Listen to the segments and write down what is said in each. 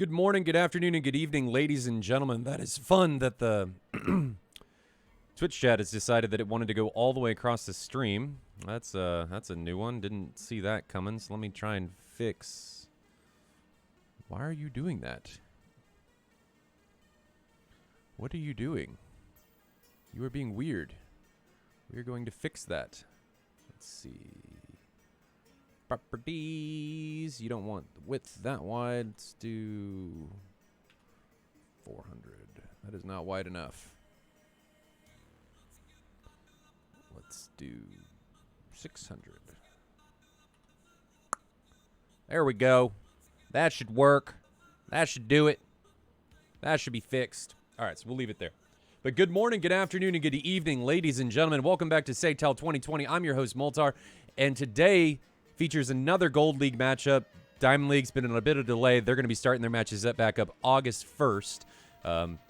Good morning, good afternoon, and good evening, ladies and gentlemen. That is fun that the Twitch chat has decided that it wanted to go all the way across the stream. That's a new one. Didn't see that coming, so let me try and fix. Why are you doing that? What are you doing? You are being weird. We are going to fix that. Let's see. Properties. You don't want the width that wide. Let's do 400. That is not wide enough. Let's do 600. There we go. That should work. That should do it. That should be fixed. All right, so we'll leave it there. But good morning, good afternoon, and good evening, ladies and gentlemen. Welcome back to SATAL 2020. I'm your host, Moltar, and today features another Gold League matchup. Diamond League's been in a bit of delay. They're going to be starting their matches back up August 1st,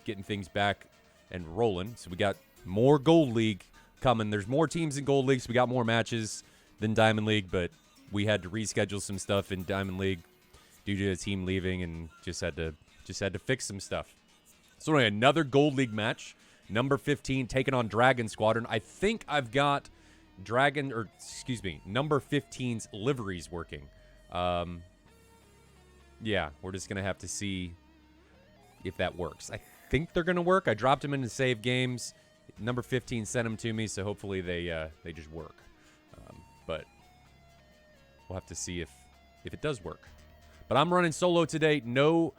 getting things back and rolling. So we got more Gold League coming. There's more teams in Gold League, so we got more matches than Diamond League, but we had to reschedule some stuff in Diamond League due to a team leaving, and just had to fix some stuff. So anyway, another Gold League match. Number 15 taking on Dragon Squadron. I think I've got number 15's liveries working. Yeah, we're just gonna have to see if that works. I think they're gonna work. I dropped them into save games. Number 15 sent them to me, so hopefully they just work. But we'll have to see if it does work. But I'm running solo today. No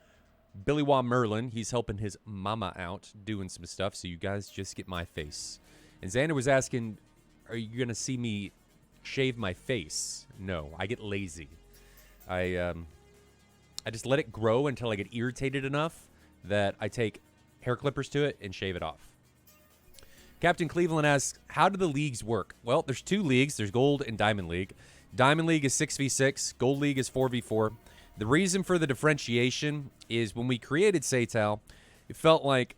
Billy Wah Merlin. He's helping his mama out, doing some stuff, so you guys just get my face. And Xander was asking, are you going to see me shave my face? No, I get lazy. I just let it grow until I get irritated enough that I take hair clippers to it and shave it off. Captain Cleveland asks, how do the leagues work? Well, there's two leagues. There's Gold and Diamond League. Diamond League is 6v6. Gold League is 4v4. The reason for the differentiation is when we created SATAL, it felt like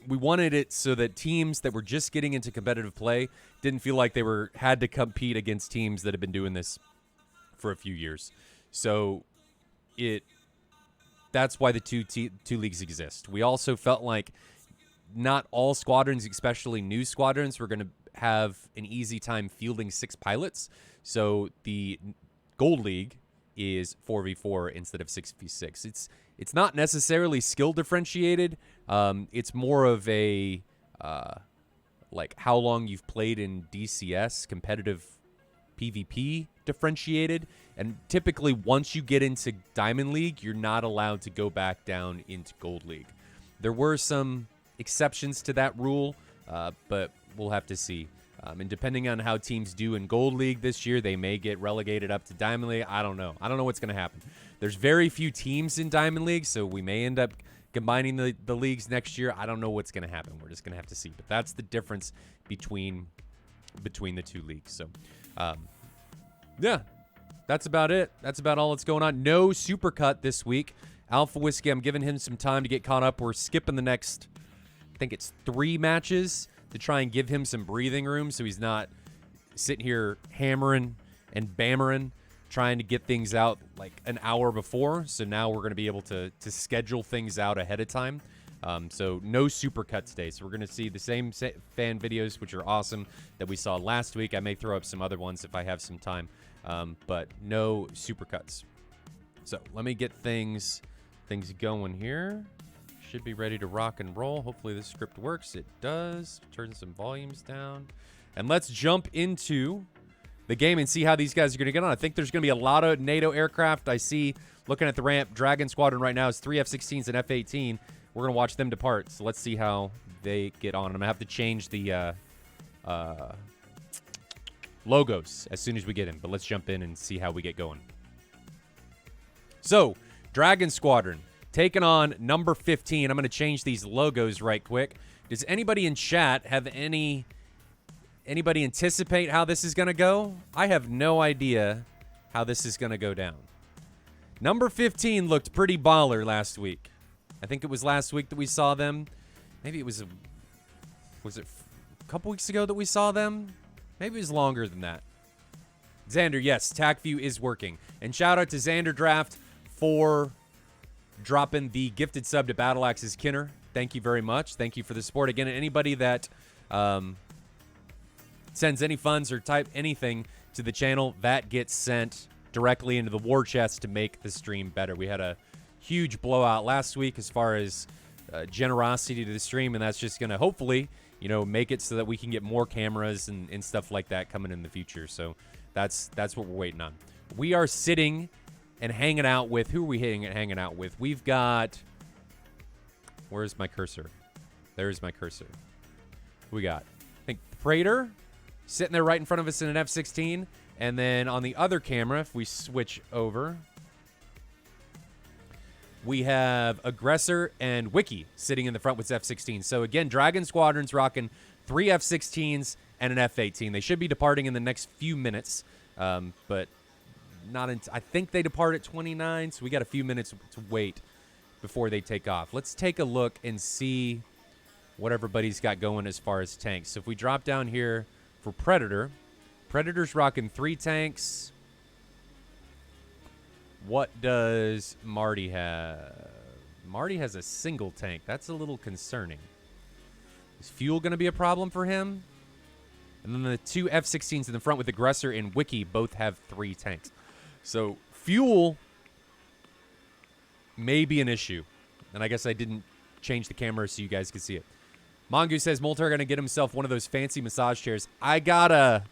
we wanted it so that teams that were just getting into competitive play didn't feel like they had to compete against teams that have been doing this for a few years. So that's why the two leagues exist. We also felt like not all squadrons, especially new squadrons, were going to have an easy time fielding 6 pilots. So the Gold League is 4v4 instead of 6v6. It's not necessarily skill differentiated. It's more of a like how long you've played in DCS, competitive PvP differentiated. And typically once you get into Diamond League, you're not allowed to go back down into Gold League. There were some exceptions to that rule, but we'll have to see. And depending on how teams do in Gold League this year, they may get relegated up to Diamond League. I don't know. I don't know what's going to happen. There's very few teams in Diamond League, so we may end up combining the leagues next year. I don't know what's going to happen. We're just going to have to see. But that's the difference between the two leagues. So, yeah, that's about it. That's about all that's going on. No supercut this week. Alpha Whiskey, I'm giving him some time to get caught up. We're skipping the next, I think it's 3 matches, to try and give him some breathing room so he's not sitting here hammering and bammering, trying to get things out like an hour before. So now we're going to be able to schedule things out ahead of time. So no supercut today. So we're going to see the same fan videos, which are awesome, that we saw last week. I may throw up some other ones if I have some time, but no supercuts. So let me get things going here. Should be ready to rock and roll. Hopefully this script works. It does. Turn some volumes down. And let's jump into the game and see how these guys are going to get on. I think there's going to be a lot of NATO aircraft. I see, looking at the ramp, Dragon Squadron right now is 3 F-16s and F-18. We're going to watch them depart. So let's see how they get on. I'm going to have to change the logos as soon as we get in. But let's jump in and see how we get going. So, Dragon Squadron taking on number 15. I'm going to change these logos right quick. Does anybody in chat have anybody anticipate how this is going to go? I have no idea how this is going to go down. Number 15 looked pretty baller last week. I think it was last week that we saw them. Maybe it was a couple weeks ago that we saw them? Maybe it was longer than that. Xander, yes, TAC View is working. And shout out to Xander Draft for dropping the gifted sub to Battle Axes Kinner. Thank you very much. Thank you for the support. Again, anybody that sends any funds or type anything to the channel, that gets sent directly into the war chest to make the stream better. We had a huge blowout last week as far as generosity to the stream, and that's just going to hopefully, you know, make it so that we can get more cameras and stuff like that coming in the future. So that's what we're waiting on. We are sitting and hanging out with, who are we hanging out with? We've got, where's my cursor? There's my cursor. Who we got? I think Praetor sitting there right in front of us in an F-16. And then on the other camera, if we switch over, we have Aggressor and Wiki sitting in the front with F-16. So again, Dragon Squadron's rocking 3 F-16s and an F-18. They should be departing in the next few minutes, but not I think they depart at 29, so we got a few minutes to wait before they take off. Let's take a look and see what everybody's got going as far as tanks. So if we drop down here for Predator, Predator's rocking 3 tanks. What does Marty have? Marty has a single tank. That's a little concerning. Is fuel going to be a problem for him? And then the 2 F-16s in the front with Aggressor and Wiki both have 3 tanks. So fuel may be an issue. And I guess I didn't change the camera so you guys could see it. Mongoose says Moltar going to get himself one of those fancy massage chairs. I got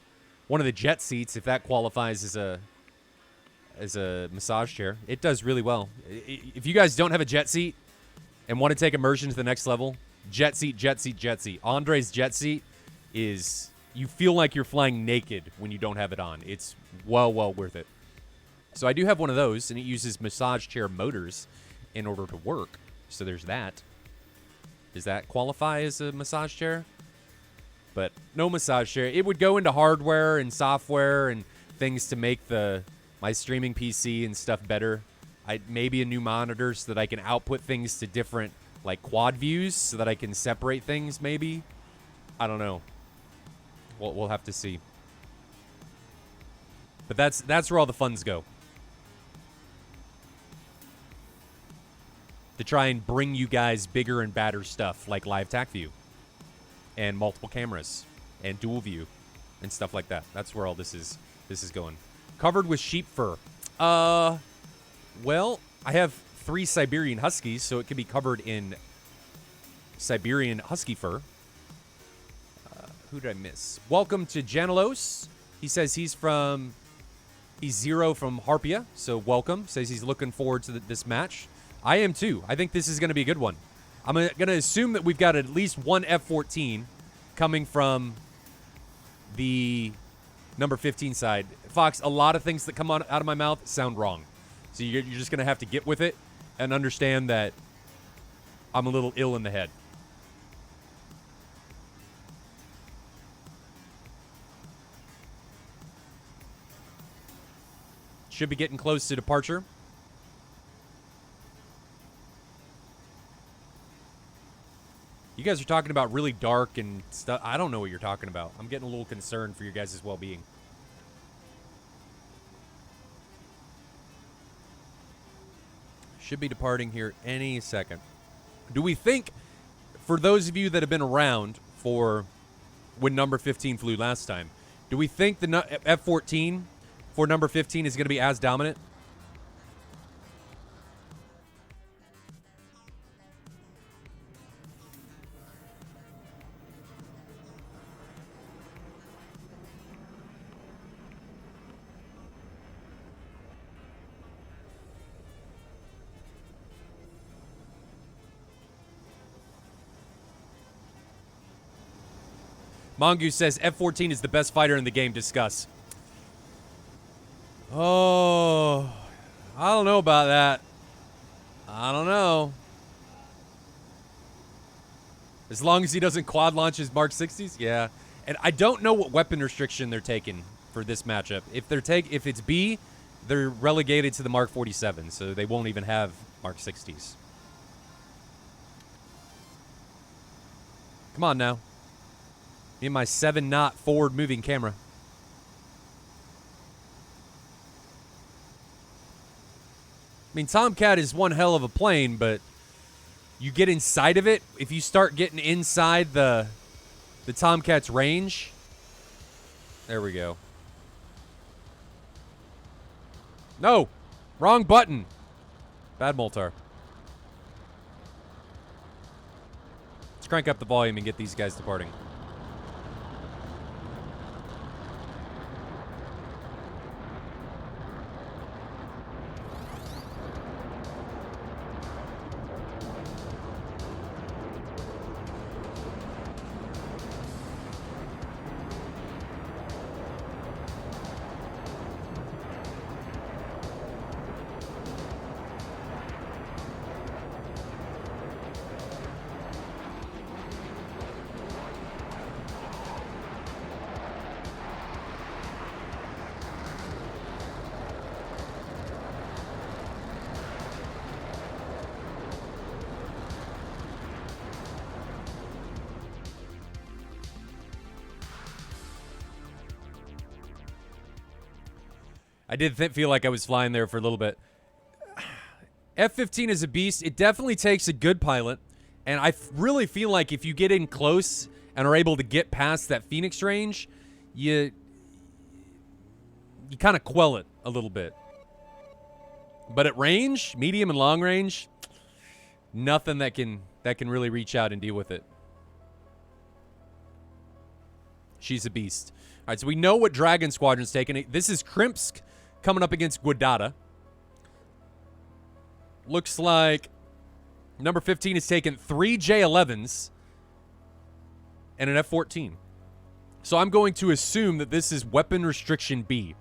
one of the jet seats, if that qualifies as a massage chair. It does really well. If you guys don't have a jet seat and want to take immersion to the next level, jet seat, jet seat, jet seat. Andre's jet seat is, you feel like you're flying naked when you don't have it on. It's well worth it. So I do have one of those, and it uses massage chair motors in order to work. So there's that. Does that qualify as a massage chair? But no massage chair. It would go into hardware and software and things to make my streaming PC and stuff better. Maybe a new monitor so that I can output things to different like quad views so that I can separate things maybe. I don't know. We'll have to see. But that's where all the funds go. To try and bring you guys bigger and badder stuff like live TAC view and multiple cameras and dual view and stuff like that. That's where all this is going. Covered with sheep fur. Well, I have 3 Siberian Huskies, so it can be covered in Siberian Husky fur. Who did I miss? Welcome to Janelos. He says he's Zero from Harpia, so welcome. Says he's looking forward to this match. I am too. I think this is going to be a good one. I'm going to assume that we've got at least one F-14 coming from the number 15 side. Fox, a lot of things that come out of my mouth sound wrong. So you're just going to have to get with it and understand that I'm a little ill in the head. Should be getting close to departure. You guys are talking about really dark and stuff. I don't know what you're talking about. I'm getting a little concerned for your guys' well-being. Should be departing here any second. Do we think, for those of you that have been around for when number 15 flew last time, do we think the F-14 for number 15 is going to be as dominant? Mongoose says F-14 is the best fighter in the game. Discuss. Oh, I don't know about that. I don't know. As long as he doesn't quad launch his Mark 60s, yeah. And I don't know what weapon restriction they're taking for this matchup. If it's B, they're relegated to the Mark 47, so they won't even have Mark 60s. Come on now. Me and my 7-knot forward-moving camera. I mean, Tomcat is one hell of a plane, but you get inside of it. If you start getting inside the Tomcat's range, there we go. No, wrong button. Bad Moltar. Let's crank up the volume and get these guys departing. I did feel like I was flying there for a little bit. F-15 is a beast. It definitely takes a good pilot. And I really feel like if you get in close and are able to get past that Phoenix range, you kind of quell it a little bit. But at range, medium and long range, nothing that can really reach out and deal with it. She's a beast. All right, so we know what Dragon Squadron's taking. This is Krimsk coming up against Guadada. Looks like number 15 has taken 3 J-11s and an F-14. So I'm going to assume that this is weapon restriction B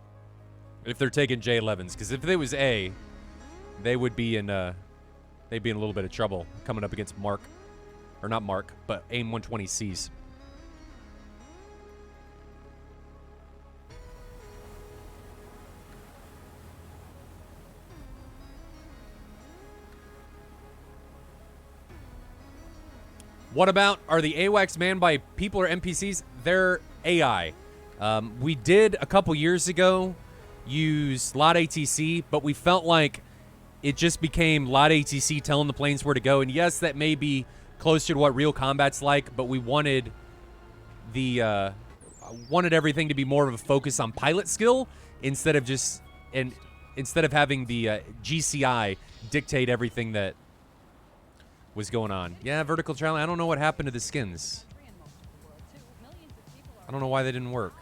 if they're taking J-11s. Because if it was A, they would be in they'd be in a little bit of trouble coming up against Mark. Or not Mark, but AIM 120Cs. What about, are the AWACS manned by people or NPCs? They're AI. We did a couple years ago use LOT ATC, but we felt like it just became LOT ATC telling the planes where to go. And yes, that may be closer to what real combat's like, but we wanted the wanted everything to be more of a focus on pilot skill instead of having the GCI dictate everything that was going on. Yeah, vertical traveling. I don't know what happened to the skins. I don't know why they didn't work.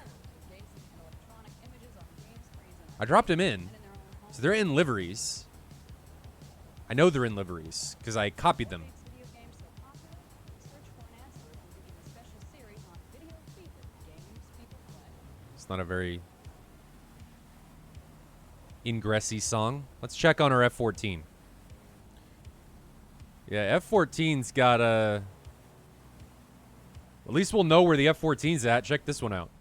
I dropped them in. So they're in liveries. I know they're in liveries because I copied them. It's not a very ingressy song. Let's check on our F-14. Yeah, F-14's got a... At least we'll know where the F-14's at. Check this one out.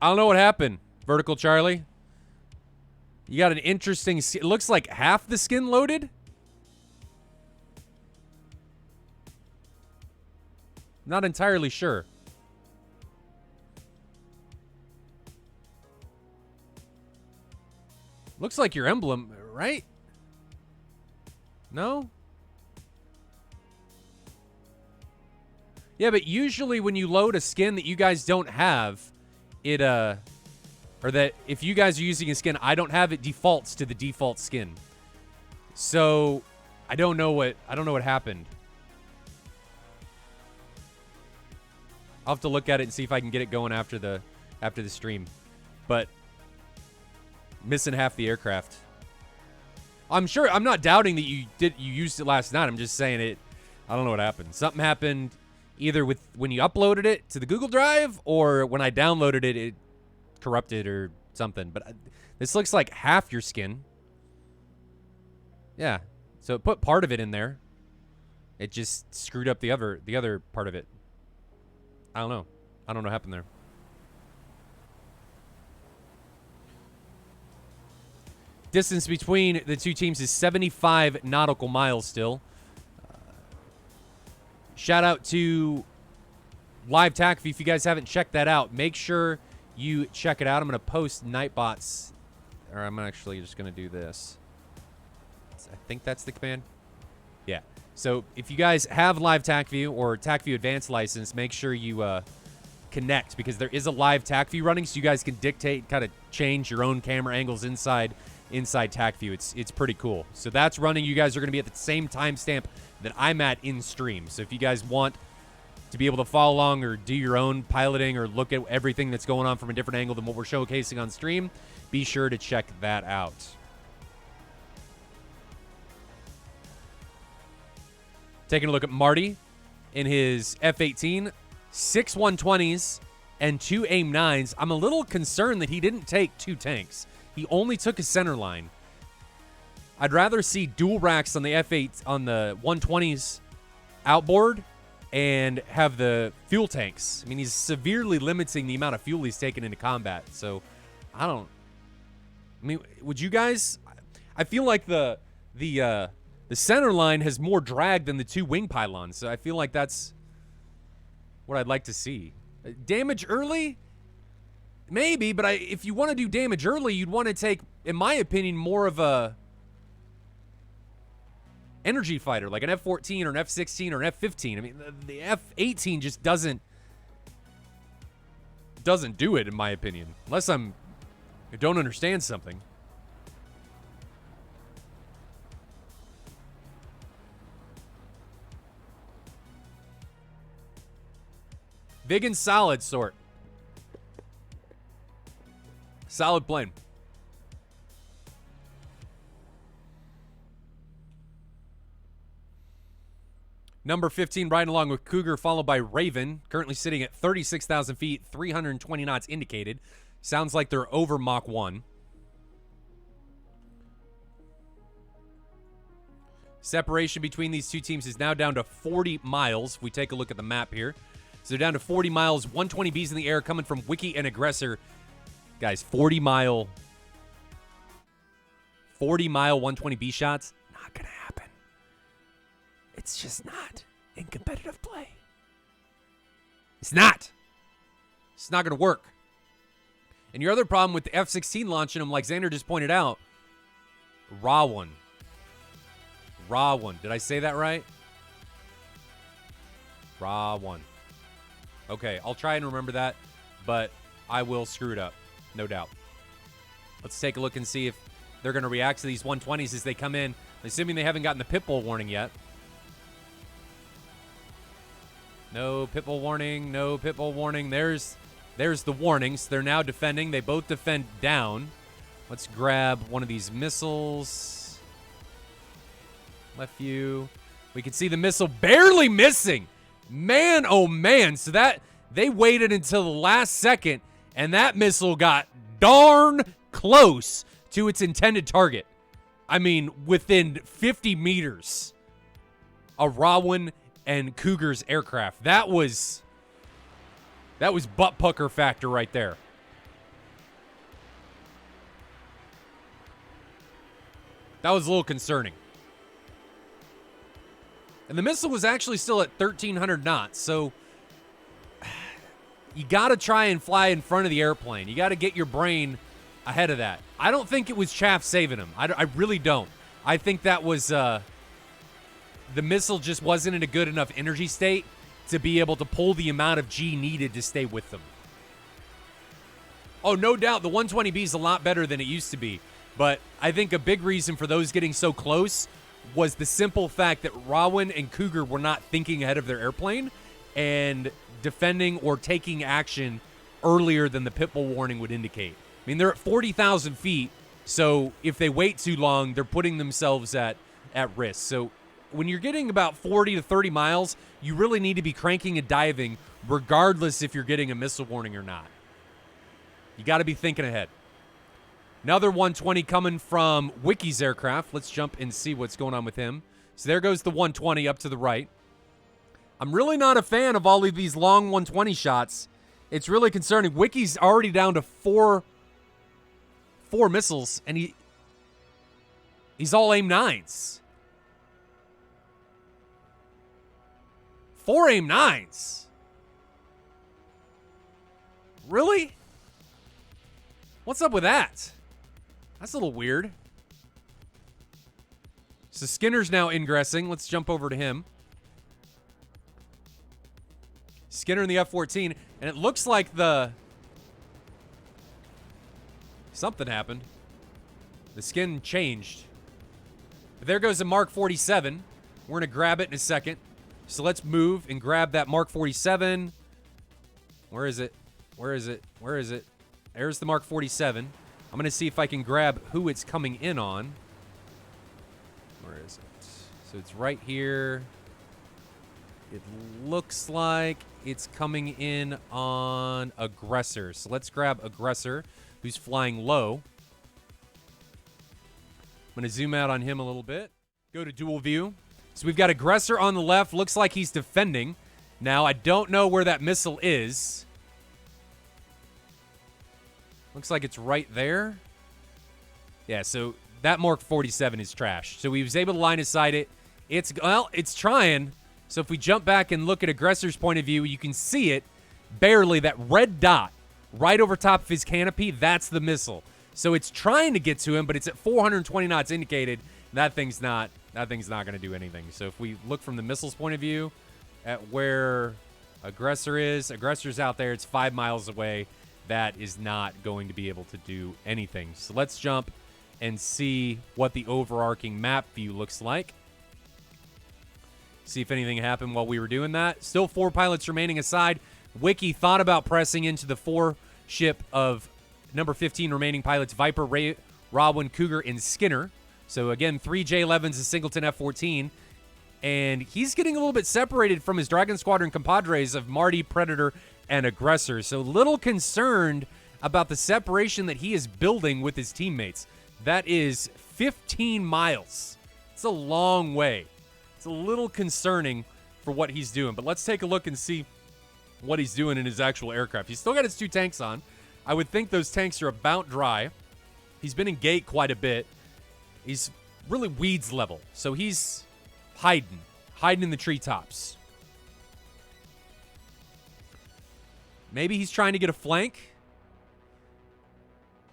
I don't know what happened, Vertical Charlie. You got an interesting... It looks like half the skin loaded. Not entirely sure. Looks like your emblem, right? No? Yeah, but usually when you load a skin that you guys don't have, it, or that if you guys are using a skin I don't have, it defaults to the default skin. So, I don't know what happened. I'll have to look at it and see if I can get it going after the stream. But missing half the aircraft. I'm sure, I'm not doubting that you used it last night. I'm just saying it. I don't know what happened. Something happened either with when you uploaded it to the Google Drive or when I downloaded it, it corrupted or something. But this looks like half your skin. Yeah. So it put part of it in there. It just screwed up the other part of it. I don't know. I don't know what happened there. Distance between the two teams is 75 nautical miles still. Shout out to Live TACV. If you guys haven't checked that out, make sure you check it out. I'm going to post Nightbot's or I'm actually just going to do this. I think that's the command. Yeah. So if you guys have live TACView or TACView Advanced license, make sure you connect, because there is a live TACView running, so you guys can dictate, kind of change your own camera angles inside TACView. It's pretty cool. So that's running. You guys are going to be at the same timestamp that I'm at in stream. So if you guys want to be able to follow along or do your own piloting or look at everything that's going on from a different angle than what we're showcasing on stream, be sure to check that out. Taking a look at Marty in his F-18, 6 120s and 2 AIM-9s. I'm a little concerned that he didn't take 2 tanks. He only took a center line. I'd rather see dual racks on the F8 on the 120s outboard and have the fuel tanks. I mean, he's severely limiting the amount of fuel he's taking into combat. So, I mean, would you guys? I feel like the center line has more drag than the 2 wing pylons. So I feel like that's what I'd like to see. Damage early? Maybe, but if you want to do damage early, you'd want to take, in my opinion, more of a energy fighter, like an F-14 or an F-16 or an F-15. I mean, the F-18 just doesn't do it, in my opinion, unless I don't understand something. Big and solid sort. Solid plane. Number 15 riding along with Cougar, followed by Raven, currently sitting at 36,000 feet, 320 knots indicated. Sounds like they're over Mach 1. Separation between these two teams is now down to 40 miles. If we take a look at the map here. So they're down to 40 miles, 120 Bs in the air coming from Wiki and Aggressor. Guys, 40-mile 120 B shots, not going to happen. It's just not in competitive play. It's not. It's not going to work. And your other problem with the F-16 launching them, like Xander just pointed out, raw one. Raw one. Did I say that right? Raw one. Okay, I'll try and remember that, but I will screw it up, no doubt. Let's take a look and see if they're going to react to these 120s as they come in, assuming they haven't gotten the pit bull warning yet. No pit bull warning, no pit bull warning. There's the warnings. They're now defending. They both defend down. Let's grab one of these missiles. Left view. We can see the missile barely missing. Man, oh man. So that they waited until the last second, and that missile got darn close to its intended target. I mean, within 50 meters of Rowan and Cougar's aircraft. That was butt pucker factor right there. That was a little concerning. And the missile was actually still at 1,300 knots, so you got to try and fly in front of the airplane. You got to get your brain ahead of that. I don't think it was chaff saving him. I really don't. I think that was the missile just wasn't in a good enough energy state to be able to pull the amount of G needed to stay with them. Oh, no doubt the 120B is a lot better than it used to be, but I think a big reason for those getting so close was the simple fact that Rowan and Cougar were not thinking ahead of their airplane and defending or taking action earlier than the pit bull warning would indicate. I mean, they're at 40,000 feet, so if they wait too long, they're putting themselves at risk. So when you're getting about 40 to 30 miles, you really need to be cranking and diving regardless if you're getting a missile warning or not. You got to be thinking ahead. Another 120 coming from Wiki's aircraft. Let's jump and see what's going on with him. So there goes the 120 up to the right. I'm really not a fan of all of these long 120 shots. It's really concerning. Wiki's already down to four missiles, and he's all AIM-9s. 4 AIM-9s. Really? What's up with that? That's a little weird. So Skinner's now ingressing. Let's jump over to him. Skinner in the F-14, and it looks like something happened. The skin changed. But there goes a Mark 47. We're going to grab it in a second. So let's move and grab that Mark 47. Where is it? Where is it? Where is it? There's the Mark 47. I'm going to see if I can grab who it's coming in on. Where is it? So it's right here. It looks like it's coming in on Aggressor. So let's grab Aggressor, who's flying low. I'm going to zoom out on him a little bit. Go to dual view. So we've got Aggressor on the left. Looks like he's defending. Now, I don't know where that missile is. Looks like it's right there. Yeah, so that Mark 47 is trash. So he was able to line of sight it. It's trying. So if we jump back and look at Aggressor's point of view, you can see it barely, that red dot right over top of his canopy. That's the missile. So it's trying to get to him, but it's at 420 knots indicated. That thing's not going to do anything. So if we look from the missile's point of view at where Aggressor is, Aggressor's out there. It's 5 miles away. That is not going to be able to do anything. So let's jump and see what the overarching map view looks like. See if anything happened while we were doing that. Still 4 pilots remaining aside. Wiki thought about pressing into the 4-ship of number 15 remaining pilots, Viper, Rodwin, Cougar, and Skinner. So again, 3 J-11s, a Singleton F-14. And he's getting a little bit separated from his Dragon Squadron compadres of Marty, Predator, and Aggressor. So little concerned about the separation that he is building with his teammates. That is 15 miles. It's a long way. It's a little concerning for what he's doing. But let's take a look and see what he's doing in his actual aircraft. He's still got his 2 tanks on. I would think those tanks are about dry. He's been in gate quite a bit. He's really weeds level. So he's hiding in the treetops. Maybe he's trying to get a flank.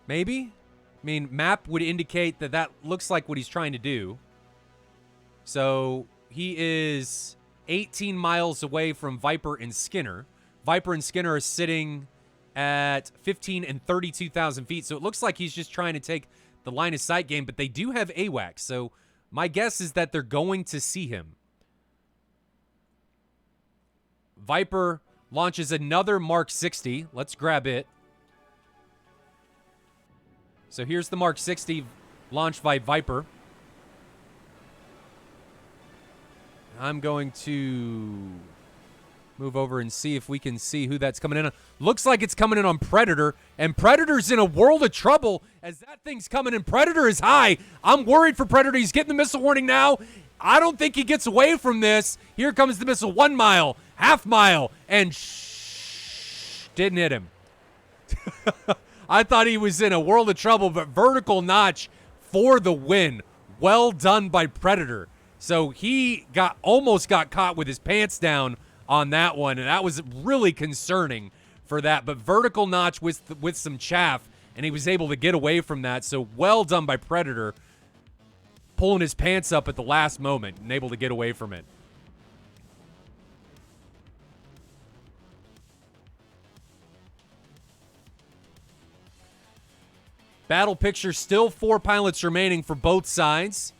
Maybe. I mean, map would indicate that that looks like what he's trying to do. So he is 18 miles away from Viper and Skinner. Viper and Skinner are sitting at 15 and 32,000 feet. So it looks like he's just trying to take the line of sight game, but they do have AWACS. So my guess is that they're going to see him. Viper launches another Mark 60. Let's grab it. So here's the Mark 60 launched by Viper. I'm going to move over and see if we can see who that's coming in on. Looks like it's coming in on Predator, and Predator's in a world of trouble as that thing's coming in. Predator is high. I'm worried for Predator. He's getting the missile warning now. I don't think he gets away from this. Here comes the missile. 1 mile, half mile, and didn't hit him. I thought he was in a world of trouble, but vertical notch for the win. Well done by Predator. So he almost got caught with his pants down on that one, and that was really concerning for that. But vertical notch with some chaff, and he was able to get away from that. So well done by Predator, pulling his pants up at the last moment and able to get away from it. Battle picture, still 4 pilots remaining for both sides.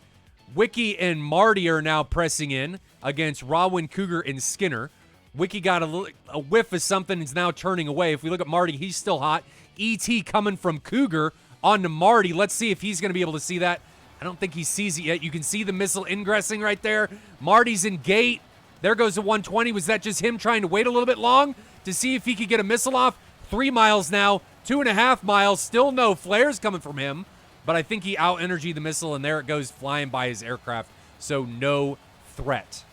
Wiki and Marty are now pressing in against Rodwin, Cougar, and Skinner. Wiki got a whiff of something and is now turning away. If we look at Marty, he's still hot. ET coming from Cougar onto Marty. Let's see if he's going to be able to see that. I don't think he sees it yet. You can see the missile ingressing right there. Marty's in gate. There goes the 120. Was that just him trying to wait a little bit long to see if he could get a missile off? 3 miles now. 2.5 miles, still no flares coming from him, but I think he out-energied the missile, and there it goes flying by his aircraft, so no threat.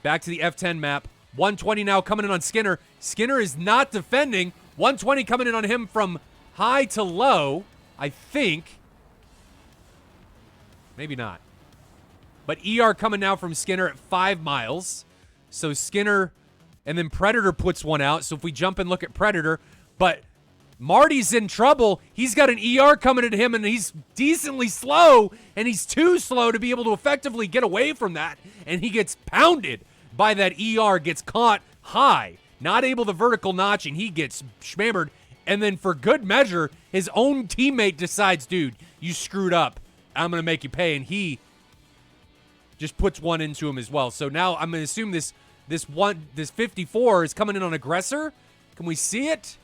Back to the F-10 map. 120 now coming in on Skinner. Skinner is not defending. 120 coming in on him from high to low, I think. Maybe not. But ER coming now from Skinner at 5 miles. So Skinner, and then Predator puts one out. So if we jump and look at Predator, but Marty's in trouble. He's got an ER coming at him, and he's decently slow, and he's too slow to be able to effectively get away from that, and he gets pounded by that ER, gets caught high, not able to vertical notch, and he gets schmammered, and then for good measure, his own teammate decides, dude, you screwed up. I'm going to make you pay, and he just puts one into him as well. So now I'm going to assume this 54 is coming in on aggressor. Can we see it?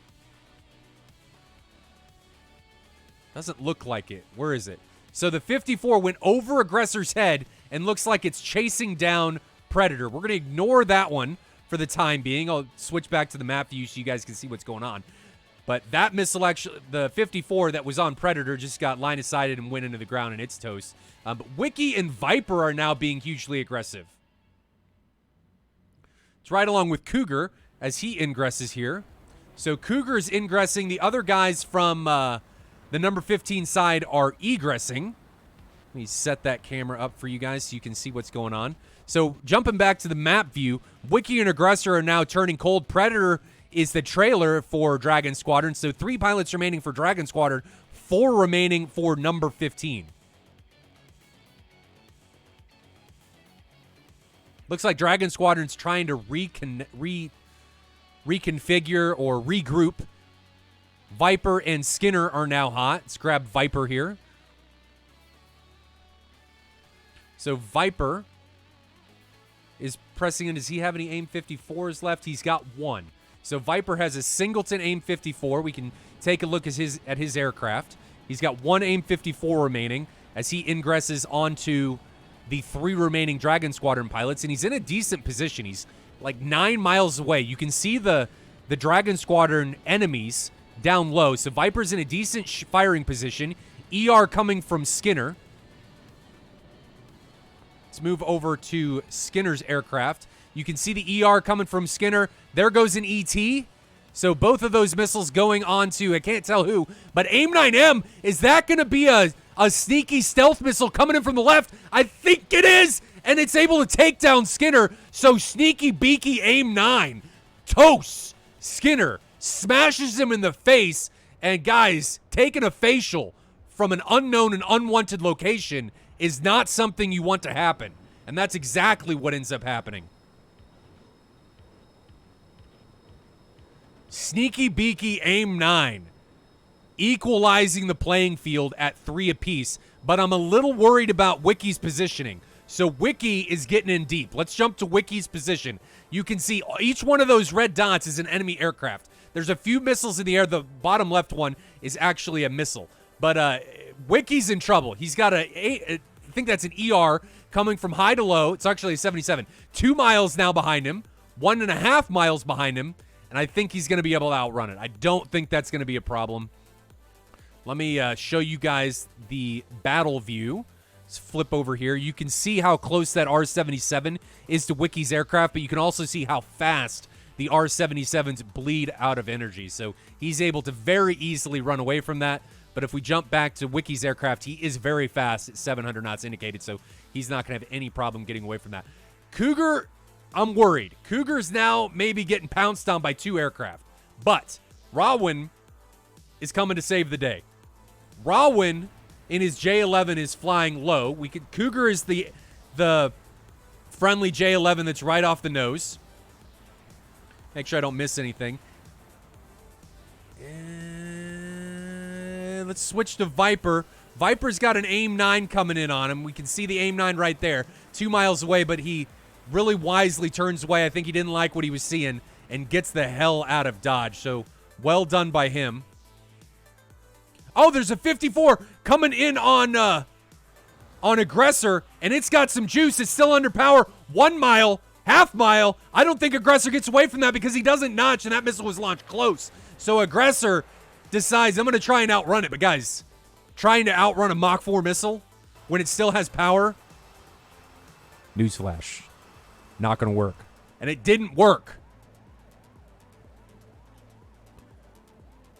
Doesn't look like it. Where is it? So the 54 went over aggressor's head and looks like it's chasing down Predator. We're going to ignore that one for the time being. I'll switch back to the map view so you guys can see what's going on. But that missile, actually, the 54 that was on Predator just got line of sighted and went into the ground, and it's toast. But Wiki and Viper are now being hugely aggressive. It's right along with Cougar as he ingresses here. So Cougar's ingressing. The other guys from the number 15 side are egressing. Let me set that camera up for you guys so you can see what's going on. So jumping back to the map view, Wiki and Aggressor are now turning cold. Predator is the trailer for Dragon Squadron. So 3 pilots remaining for Dragon Squadron, 4 remaining for number 15. Looks like Dragon Squadron's trying to reconfigure or regroup. Viper and Skinner are now hot. Let's grab Viper here. So Viper is pressing in. Does he have any AIM 54s left? He's got 1. So Viper has a singleton AIM 54. We can take a look at his aircraft. He's got 1 AIM 54 remaining as he ingresses onto the 3 remaining Dragon Squadron pilots, and he's in a decent position. He's like 9 miles away. You can see the Dragon Squadron enemies down low. So Viper's in a decent firing position. ER coming from Skinner. Let's move over to Skinner's aircraft. You can see the ER coming from Skinner. There goes an ET. So both of those missiles going on to, I can't tell who, but AIM-9M, is that going to be a sneaky stealth missile coming in from the left? I think it is, and it's able to take down Skinner. So sneaky beaky AIM-9 toasts Skinner, smashes him in the face, and guys, taking a facial from an unknown and unwanted location is not something you want to happen. And that's exactly what ends up happening. Sneaky beaky AIM-9 equalizing the playing field at 3 apiece, but I'm a little worried about Wiki's positioning. So Wiki is getting in deep. Let's jump to Wiki's position. You can see each one of those red dots is an enemy aircraft. There's a few missiles in the air. The bottom left one is actually a missile. But Wiki's in trouble. He's got I think that's an ER coming from high to low. It's actually a 77. 2 miles now behind him. 1.5 miles behind him. And I think he's going to be able to outrun it. I don't think that's going to be a problem. Let me show you guys the battle view. Let's flip over here. You can see how close that R-77 is to Wiki's aircraft, but you can also see how fast the R-77s bleed out of energy. So he's able to very easily run away from that. But if we jump back to Wiki's aircraft, he is very fast at 700 knots indicated, so he's not going to have any problem getting away from that. Cougar, I'm worried. Cougar's now maybe getting pounced on by 2 aircraft. But Rawin is coming to save the day. Rawin in his J-11 is flying low. Cougar is the friendly J-11 that's right off the nose. Make sure I don't miss anything. And let's switch to Viper. Viper's got an AIM-9 coming in on him. We can see the AIM-9 right there, 2 miles away, but he really wisely turns away. I think he didn't like what he was seeing and gets the hell out of Dodge. So well done by him. Oh, there's a 54 coming in on Aggressor, and it's got some juice. It's still under power. 1 mile, half mile. I don't think Aggressor gets away from that because he doesn't notch, and that missile was launched close. So Aggressor decides, I'm going to try and outrun it. But guys, trying to outrun a Mach 4 missile when it still has power, newsflash, not going to work. And it didn't work.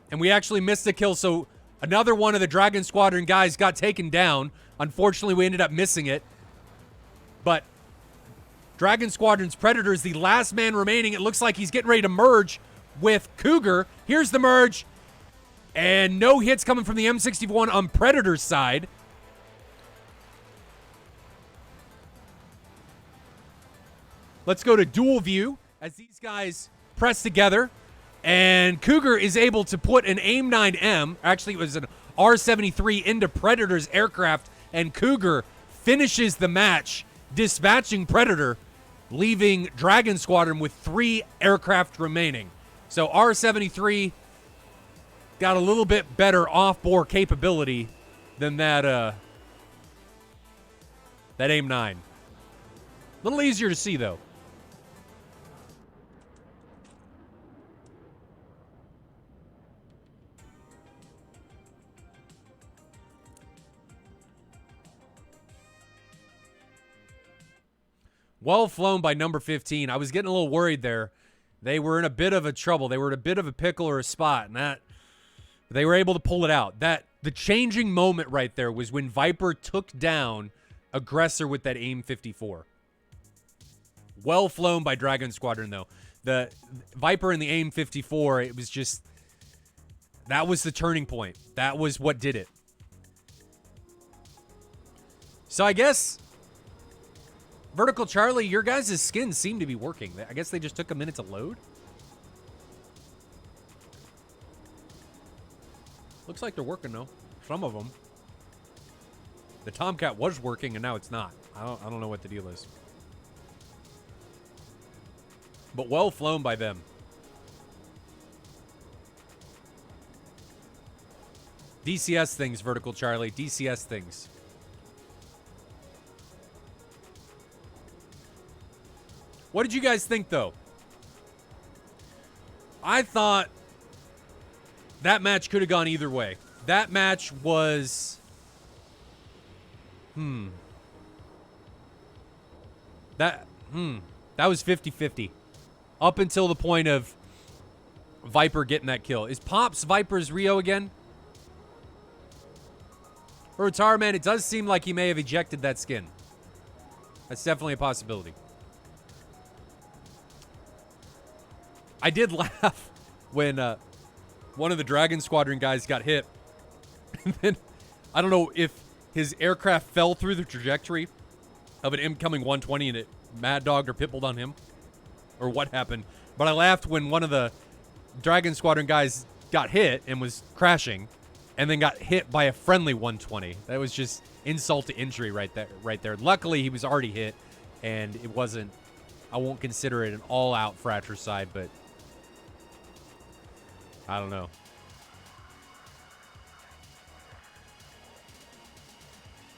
And we actually missed a kill, so another one of the Dragon Squadron guys got taken down. Unfortunately, we ended up missing it. But Dragon Squadron's Predator is the last man remaining. It looks like he's getting ready to merge with Cougar. Here's the merge. And no hits coming from the M61 on Predator's side. Let's go to dual view as these guys press together. And Cougar is able to put an AIM-9M, actually it was an R-73, into Predator's aircraft. And Cougar finishes the match, dispatching Predator, leaving Dragon Squadron with 3 aircraft remaining. So R-73 got a little bit better off-bore capability than that AIM-9. A little easier to see, though. Well flown by number 15. I was getting a little worried there. They were in a bit of a trouble. They were in a bit of a pickle or a spot, and that they were able to pull it out. The changing moment right there was when Viper took down Aggressor with that AIM-54. Well flown by Dragon Squadron, though. The Viper and the AIM-54, it was just, that was the turning point. That was what did it. So I guess, Vertical Charlie, your guys' skins seem to be working. I guess they just took a minute to load. Looks like they're working, though. Some of them. The Tomcat was working, and now it's not. I don't know what the deal is. But well flown by them. DCS things, Vertical Charlie. DCS things. What did you guys think, though? I thought that match could have gone either way. That match was... That was 50-50. Up until the point of Viper getting that kill. Is Pops Viper's Rio again? For Tar Man, it does seem like he may have ejected that skin. That's definitely a possibility. I did laugh when one of the Dragon Squadron guys got hit. And then, I don't know if his aircraft fell through the trajectory of an incoming 120 and it mad dogged or pitbulled on him. Or what happened. But I laughed when one of the Dragon Squadron guys got hit and was crashing. And then got hit by a friendly 120. That was just insult to injury right there. Luckily, he was already hit. And it wasn't... I won't consider it an all-out fratricide, but... I don't know.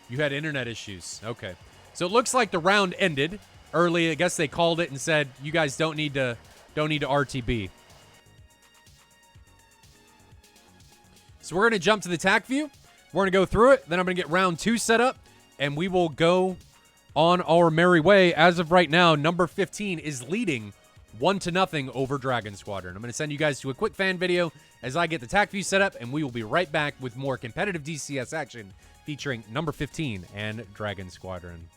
You had internet issues. Okay. So it looks like the round ended early. I guess they called it and said, you guys don't need to RTB. So we're going to jump to the TAC view. We're going to go through it. Then I'm going to get round 2 set up. And we will go on our merry way. As of right now, number 15 is leading 1-0 over Dragon Squadron. I'm going to send you guys to a quick fan video as I get the TAC view set up, and we will be right back with more competitive DCS action featuring number 15 and Dragon Squadron.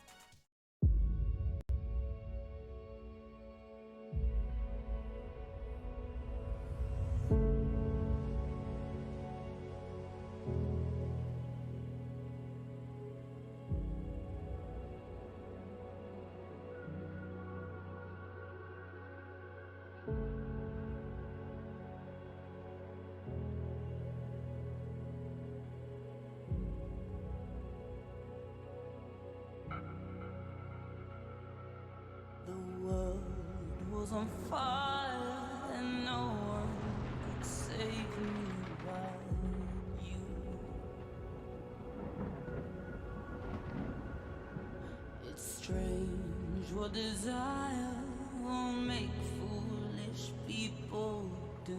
On fire and no one could save me but you. It's strange what desire will make foolish people do.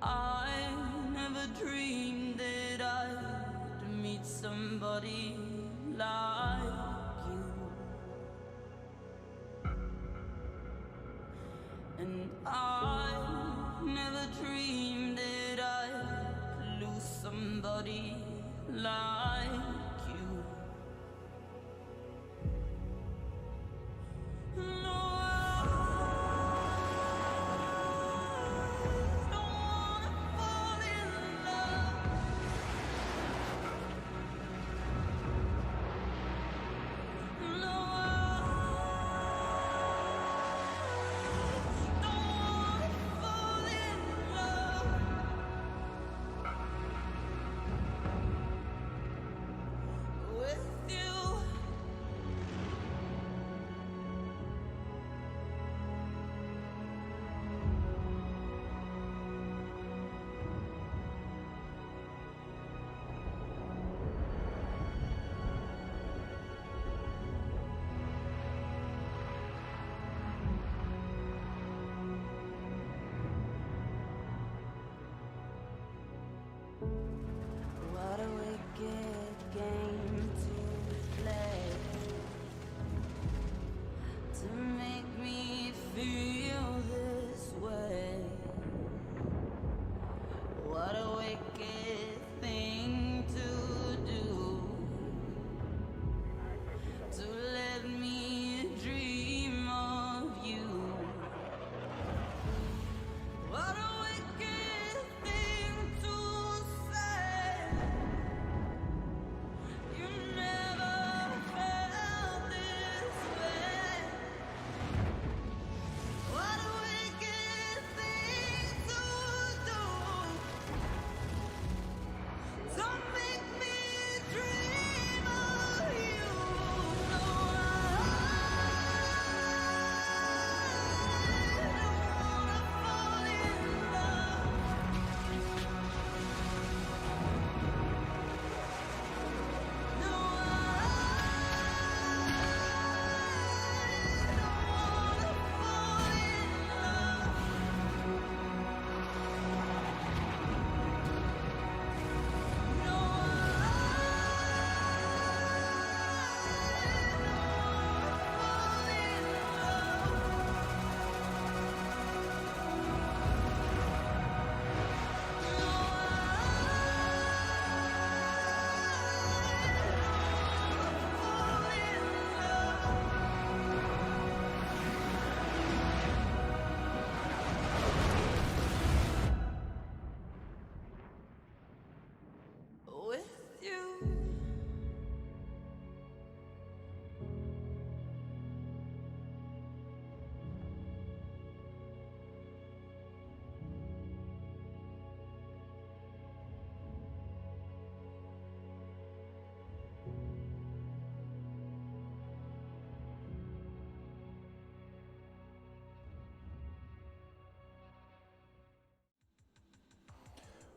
I never dreamed that I'd meet somebody like you, and I never dreamed that I'd lose somebody like you. No,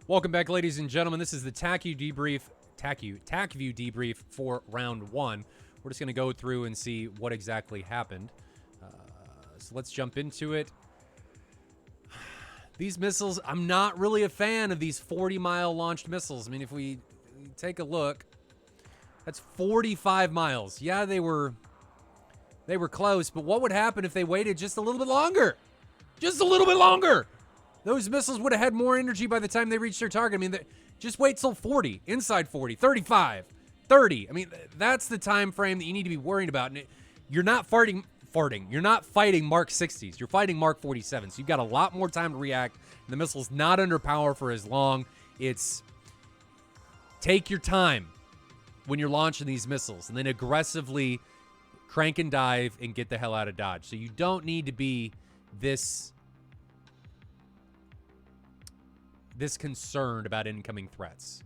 Welcome back, ladies and gentlemen. This is the TAC View debrief for round 1. We're just going to go through and see what exactly happened. So let's jump into it. These missiles, I'm not really a fan of these 40-mile launched missiles. I mean, if we take a look, that's 45 miles. Yeah, they were close, but what would happen if they waited just a little bit longer? Just a little bit longer. Those missiles would have had more energy by the time they reached their target. I mean, just wait till 40, inside 40, 35, 30. I mean, that's the time frame that you need to be worrying about. And you're not farting. You're not fighting Mark 60s. You're fighting Mark 47s. So you've got a lot more time to react. And the missile's not under power for as long. It's take your time when you're launching these missiles and then aggressively crank and dive and get the hell out of Dodge. So you don't need to be this concerned about incoming threats,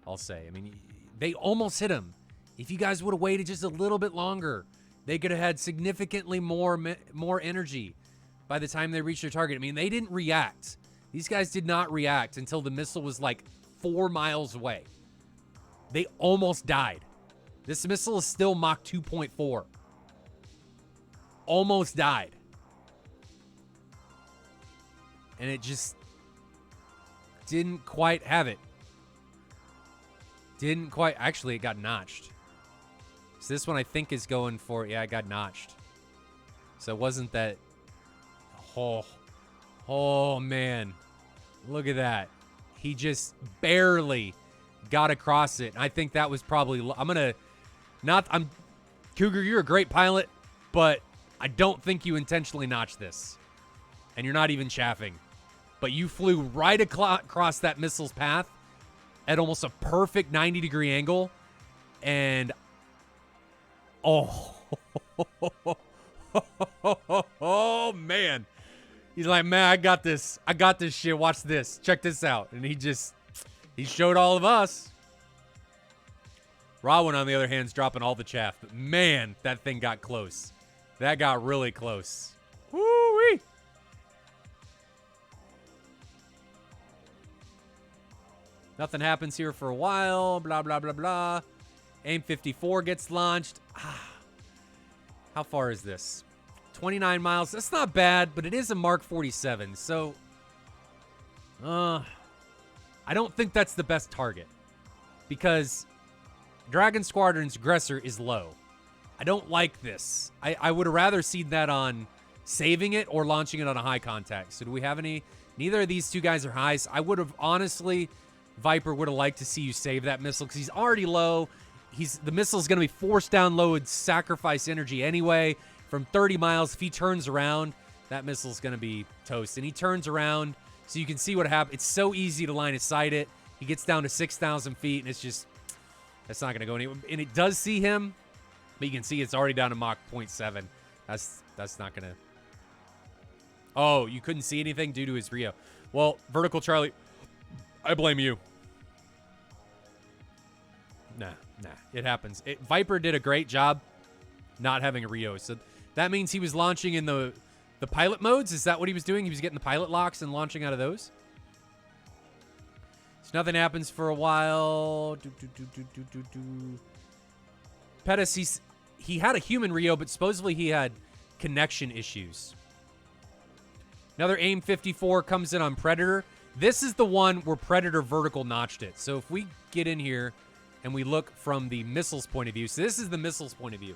I'll say. I mean, they almost hit him. If you guys would have waited just a little bit longer, they could have had significantly more energy by the time they reached their target. I mean, they didn't react. These guys did not react until the missile was like 4 miles away. They almost died. This missile is still Mach 2.4. Almost died. And it just didn't quite have it. Didn't quite. Actually, it got notched. So this one I think is going for, yeah, it got notched. So it wasn't that. Oh man. Look at that. He just barely got across it. I think that was probably, Cougar, you're a great pilot, but I don't think you intentionally notched this. And you're not even chaffing. But you flew right across that missile's path at almost a perfect 90-degree angle. And, oh, man. He's like, man, I got this. I got this shit. Watch this. Check this out. And he showed all of us. Rawin, on the other hand, is dropping all the chaff. But, man, that thing got close. That got really close. Woo-wee. Nothing happens here for a while. Blah, blah, blah, blah. AIM 54 gets launched. How far is this? 29 miles. That's not bad, but it is a Mark 47. So, I don't think that's the best target. Because Dragon Squadron's aggressor is low. I don't like this. I would have rather seen that on saving it or launching it on a high contact. So do we have any? Neither of these two guys are highs. I would have, honestly, Viper would have liked to see you save that missile because he's already low. The missile's going to be forced down low and sacrifice energy anyway. From 30 miles, if he turns around, that missile's going to be toast. And he turns around so you can see what happens. It's so easy to line of sight it. He gets down to 6,000 feet, and it's just, that's not going to go anywhere. And it does see him, but you can see it's already down to Mach 0.7. That's not going to. Oh, you couldn't see anything due to his Rio. Well, Vertical Charlie, I blame you. Nah, it happens. Viper did a great job not having a Rio. So that means he was launching in the pilot modes. Is that what he was doing? He was getting the pilot locks and launching out of those? So nothing happens for a while. Pettis, he had a human Rio, but supposedly he had connection issues. Another AIM 54 comes in on Predator. This is the one where Predator vertical notched it. So if we get in here and we look from the missile's point of view. So this is the missile's point of view.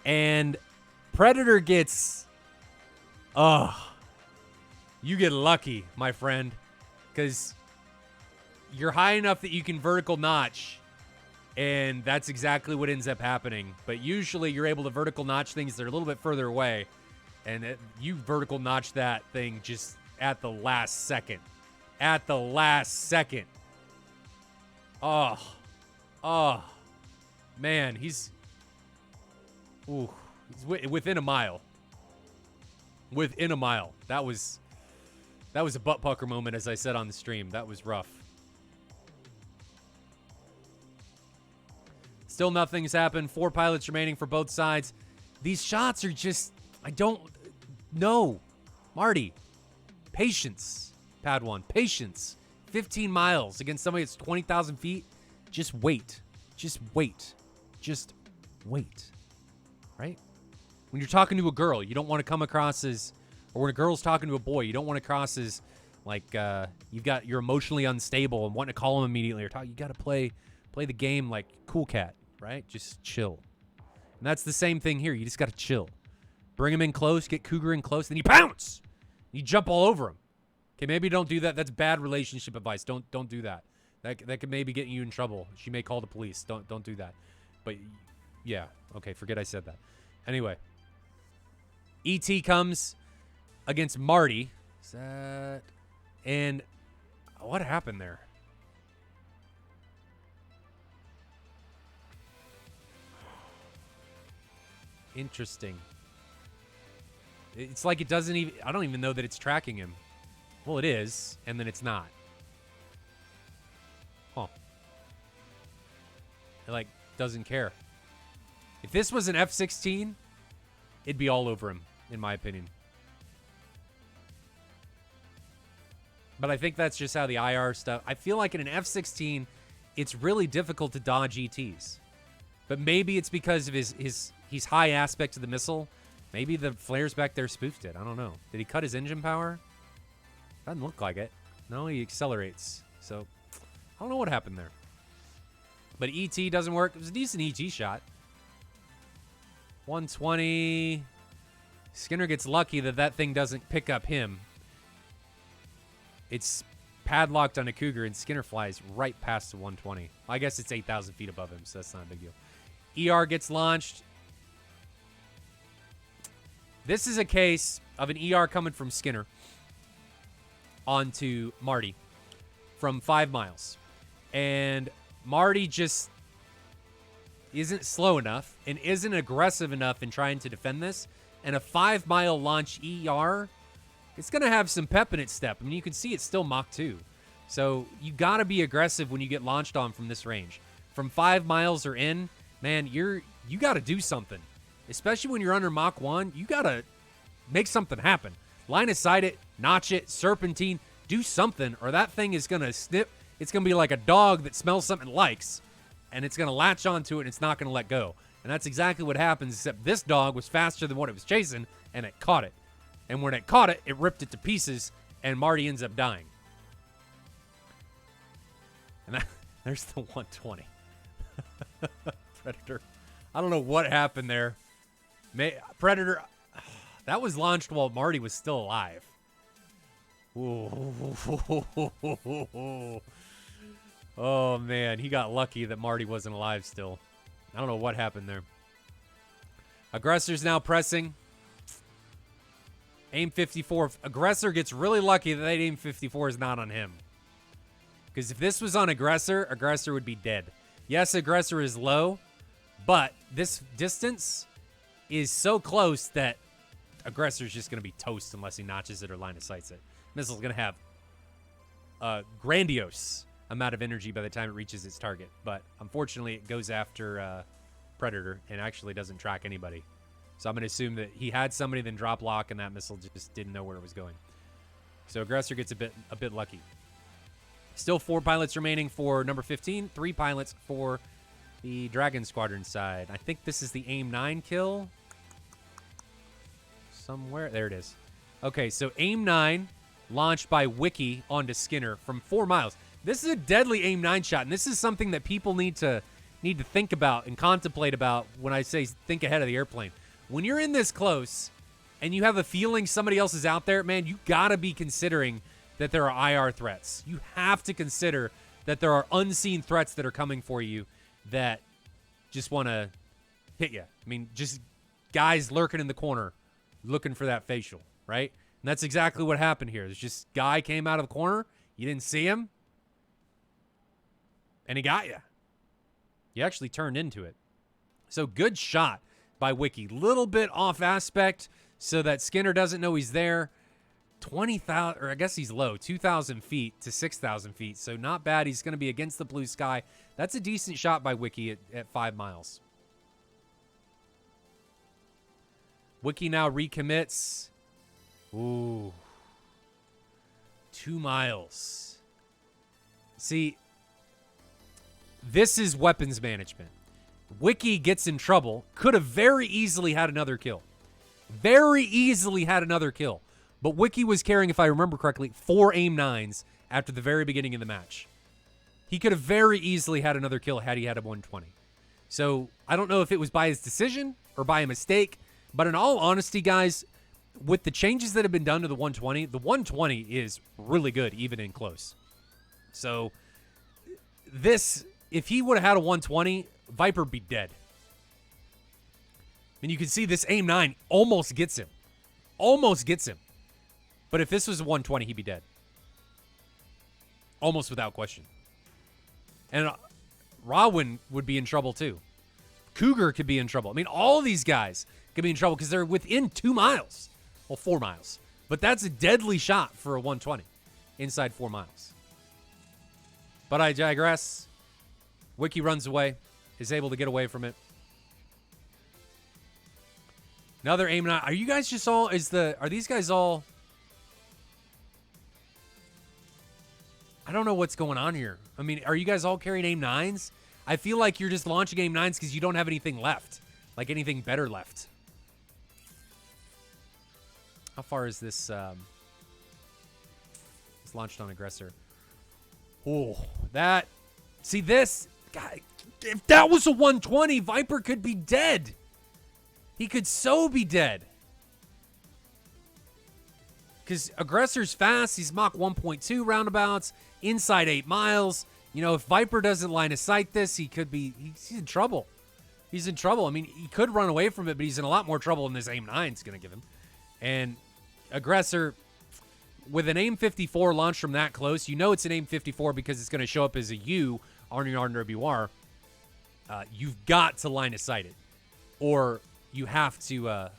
And Predator gets, you get lucky, my friend, because you're high enough that you can vertical notch, and that's exactly what ends up happening. But usually you're able to vertical notch things that are a little bit further away, and you vertical notch that thing just at the last second. At the last second. Oh, man, he's within a mile. Within a mile. That was a butt pucker moment, as I said on the stream. That was rough. Still nothing's happened. 4 pilots remaining for both sides. These shots are just, I don't know. Marty, patience. Padawan, patience. 15 miles against somebody that's 20,000 feet. Just wait. Just wait. Just wait. Right? When you're talking to a girl, you don't want to come across as, or when a girl's talking to a boy, you don't want to cross as like you're emotionally unstable and wanting to call him immediately or talk. You got to play the game like cool cat, right? Just chill. And that's the same thing here. You just got to chill. Bring him in close, get Cougar in close, then you pounce. You jump all over him. Okay, maybe don't do that. That's bad relationship advice. Don't do that. That could maybe get you in trouble. She may call the police. Don't do that. But yeah, okay, forget I said that. Anyway, ET comes against Marty. And what happened there? Interesting. It's like it doesn't even, I don't even know that it's tracking him. Well, it is, and then it's not. Huh. It, like, doesn't care. If this was an F-16, it'd be all over him, in my opinion. But I think that's just how the IR stuff... I feel like in an F-16, it's really difficult to dodge ETs. But maybe it's because of his high aspect of the missile. Maybe the flares back there spoofed it. I don't know. Did he cut his engine power? Doesn't look like it. No, he accelerates. So, I don't know what happened there. But ET doesn't work. It was a decent ET shot. 120. Skinner gets lucky that thing doesn't pick up him. It's padlocked on a Cougar, and Skinner flies right past the 120. I guess it's 8,000 feet above him, so that's not a big deal. ER gets launched. This is a case of an ER coming from Skinner onto Marty from 5 miles. And Marty just isn't slow enough and isn't aggressive enough in trying to defend this. And a 5-mile launch ER, it's going to have some pep in its step. I mean, you can see it's still Mach 2. So you got to be aggressive when you get launched on from this range. From 5 miles or in, man, you got to do something. Especially when you're under Mach 1, you got to make something happen. Line of sight it, notch it, serpentine, do something, or that thing is going to snip. It's going to be like a dog that smells something it likes, and it's going to latch onto it, and it's not going to let go. And that's exactly what happens, except this dog was faster than what it was chasing, and it caught it. And when it caught it, it ripped it to pieces, and Marty ends up dying. And there's the 120. Predator. I don't know what happened there. Predator, that was launched while Marty was still alive. Ooh. Oh, man. He got lucky that Marty wasn't alive still. I don't know what happened there. Aggressor's now pressing. Aim 54. Aggressor gets really lucky that aim 54 is not on him. Because if this was on Aggressor, Aggressor would be dead. Yes, Aggressor is low, but this distance is so close that Aggressor's just going to be toast unless he notches it or line of sights it. Missile's going to have a grandiose amount of energy by the time it reaches its target. But unfortunately, it goes after Predator and actually doesn't track anybody. So I'm going to assume that he had somebody then drop lock and that missile just didn't know where it was going. So Aggressor gets a bit lucky. Still 4 pilots remaining for number 15. 3 pilots for the Dragon Squadron side. I think this is the AIM 9 kill. Somewhere. There it is. Okay, so AIM 9 launched by Wiki onto Skinner from 4 miles. This is a deadly AIM 9 shot, and this is something that people need to think about and contemplate about when I say think ahead of the airplane. When you're in this close and you have a feeling somebody else is out there, man, you got to be considering that there are IR threats. You have to consider that there are unseen threats that are coming for you that just want to hit you. I mean, just guys lurking in the corner looking for that facial, right? And that's exactly what happened here. There's just guy came out of the corner. You didn't see him. And he got you. You actually turned into it. So good shot by Wiki. Little bit off aspect so that Skinner doesn't know he's there. 20,000, or I guess he's low, 2,000 feet to 6,000 feet. So not bad. He's going to be against the blue sky. That's a decent shot by Wiki at 5 miles. Wiki now recommits. Ooh. 2 miles. See, this is weapons management. Wiki gets in trouble. Could have very easily had another kill. Very easily had another kill. But Wiki was carrying, if I remember correctly, 4 AIM-9s after the very beginning of the match. He could have very easily had another kill had he had a 120. So I don't know if it was by his decision or by a mistake. But in all honesty, guys, with the changes that have been done to the 120 is really good, even in close. So this, if he would have had a 120, Viper would be dead. And you can see this AIM-9 almost gets him. Almost gets him. But if this was a 120, he'd be dead. Almost without question. And Rawin would be in trouble too. Cougar could be in trouble. I mean, all these guys could be in trouble because they're within 2 miles. Well, 4 miles. But that's a deadly shot for a 120 inside 4 miles. But I digress. Wiki runs away. Is able to get away from it. Another AIM-9. Are you guys just all... Are these guys all... I don't know what's going on here. I mean, are you guys all carrying AIM-9s? I feel like you're just launching AIM-9s because you don't have anything left. Like anything better left. How far is this? It's launched on aggressor. Oh, that... See this? God, if that was a 120, Viper could be dead. He could so be dead. Because aggressor's fast. He's Mach 1.2 roundabouts. Inside 8 miles. You know, if Viper doesn't line of sight this, he could be... He's in trouble. He's in trouble. I mean, he could run away from it, but he's in a lot more trouble than this AIM-9 is going to give him. And aggressor, with an AIM-54 launched from that close, you know it's an AIM-54 because it's going to show up as a U on your RWR. You've got to line of sight it. Or you have to